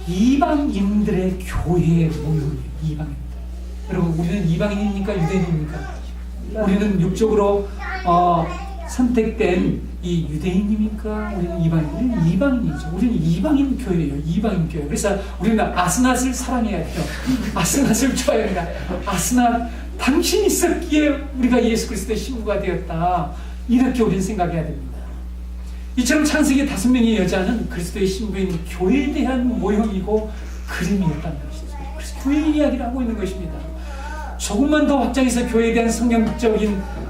이방인들의 교회의 모형이에요. 이방인들. 여러분 우리는 이방인입니까? 유대인입니까? 우리는 육적으로 선택된 이 유대인입니까? 우리는 우리는 이방인이죠. 우리는 이방인 교회예요. 이방인 교회. 그래서 우리는 아스낫을 사랑해야 돼요. 아스낫을 좋아해야 된다. 아스낫 당신이 있었기에 우리가 예수 그리스도의 신부가 되었다. 이렇게 우리는 생각해야 됩니다. 이처럼 창세기 5명의 여자는 그리스도의 신부인 교회에 대한 모형이고 그림이었다는 것이죠. 그래서 교회 이야기를 하고 있는 것입니다. 조금만 더 확장해서 교회에 대한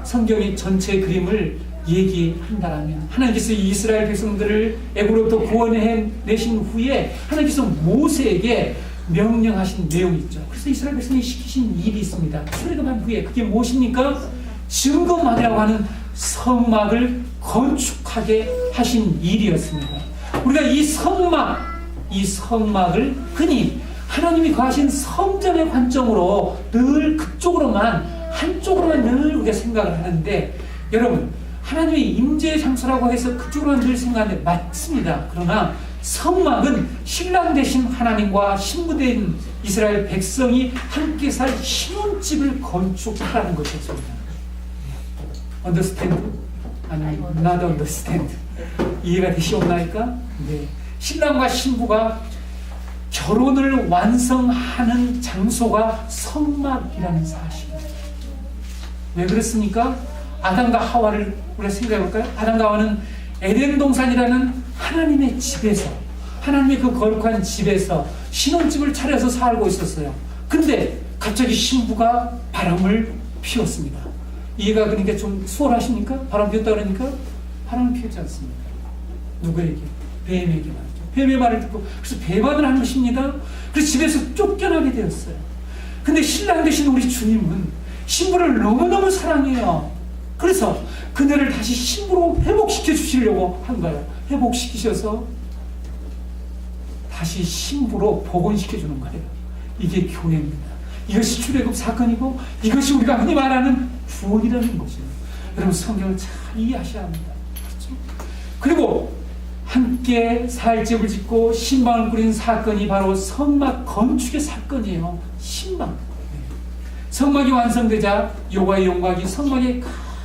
성경의 전체 그림을 얘기한다면 하나님께서 이스라엘 백성들을 애굽으로부터 구원해내신 후에 하나님께서 모세에게 명령하신 내용이 있죠. 그래서 이스라엘 백성이 시키신 일이 있습니다. 출애굽한 후에 그게 무엇입니까? 증거막이라고 하는 성막을 건축하게 하신 일이었습니다. 우리가 이 성막을 흔히 하나님이 거하신 성전의 관점으로 늘 그쪽으로만 한쪽으로만 늘 우리가 생각을 하는데 여러분 하나님의 임재의 장소라고 해서 그쪽으로만 늘 생각하는데 맞습니다. 그러나 성막은 신랑 되신 하나님과 신부된 이스라엘 백성이 함께 살 신혼집을 건축하라는 것이었습니다. understand? 아니면 not understand? 이해가 되시옵나이까? 네. 신랑과 신부가 결혼을 완성하는 장소가 성막이라는 사실입니다. 왜 그렇습니까? 아담과 하와를 우리가 생각해 볼까요? 아담과 하와는 에덴 동산이라는 하나님의 집에서, 하나님의 그 거룩한 집에서 신혼집을 차려서 살고 있었어요. 근데 갑자기 신부가 바람을 피웠습니다. 이해가 그러니까 좀 수월하십니까? 바람 피웠다 그러니까? 바람을 피우지 않습니다. 누구에게? 뱀에게 말이죠. 뱀의 말을 듣고 그래서 배반을 한 것입니다. 그래서 집에서 쫓겨나게 되었어요. 근데 신랑 되신 우리 주님은 신부를 너무너무 사랑해요. 그래서 그녀를 다시 신부로 회복시켜 주시려고 한 거예요. 회복시키셔서 다시 신부로 복원시켜주는 거예요. 이게 교회입니다. 이것이 출애굽 사건이고 이것이 우리가 흔히 말하는 구원이라는 거죠. 여러분 성경을 잘 이해하셔야 합니다. 그렇죠? 그리고 함께 사활집을 짓고 신방을 꾸린 사건이 바로 성막 건축의 사건이에요. 신방. 성막이 완성되자 여호와의 영광이 성막에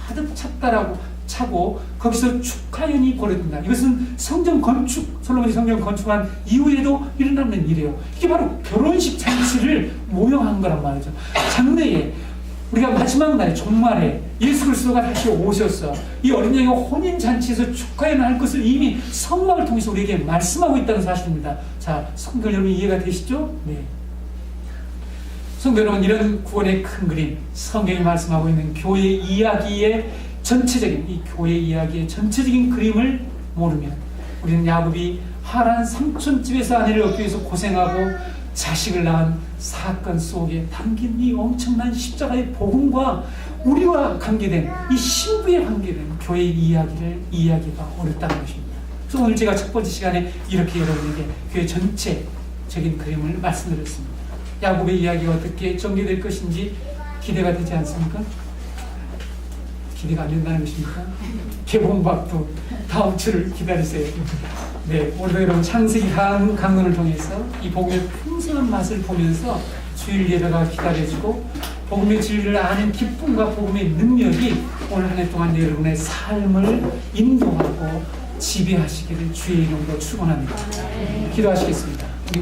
가득 차고 거기서 축하연이 벌어진다. 이것은 성전 건축, 솔로몬이 성전 건축한 이후에도 일어나는 일이에요. 이게 바로 결혼식 잔치를 모형한 거란 말이죠. 장래에 우리가 마지막 날 종말에 예수 그리스도가 다시 오셔서 이 어린 양의 혼인 잔치에서 축하연을 할 것을 이미 성막을 통해서 우리에게 말씀하고 있다는 사실입니다. 자, 성경 여러분 이해가 되시죠? 네. 성도 여러분, 이런 구원의 큰 그림, 성경이 말씀하고 있는 교회 이야기의 전체적인 이 교회 이야기의 전체적인 그림을 모르면 우리는 야곱이 하란 삼촌집에서 아내를 얻기 위해서 고생하고 자식을 낳은 사건 속에 담긴 이 엄청난 십자가의 복음과 우리와 관계된 이 신부에 관계된 교회 이야기를 이해하기가 어렵다는 것입니다. 그래서 오늘 제가 첫 번째 시간에 이렇게 여러분에게 교회 전체적인 그림을 말씀드렸습니다. 야곱의 이야기가 어떻게 전개될 것인지 기대가 되지 않습니까? 기대가 안 된다는 것입니까? 개봉박도 다음 주를 기다리세요. 네, 오늘도 여러분 창세기 강론을 통해서 이 복음의 풍성한 맛을 보면서 주일 예배가 기다려지고 복음의 진리를 아는 기쁨과 복음의 능력이 오늘 한 해 동안 여러분의 삶을 인도하고 지배하시기를 주의 이름으로 축원합니다. 기도하시겠습니다. 우리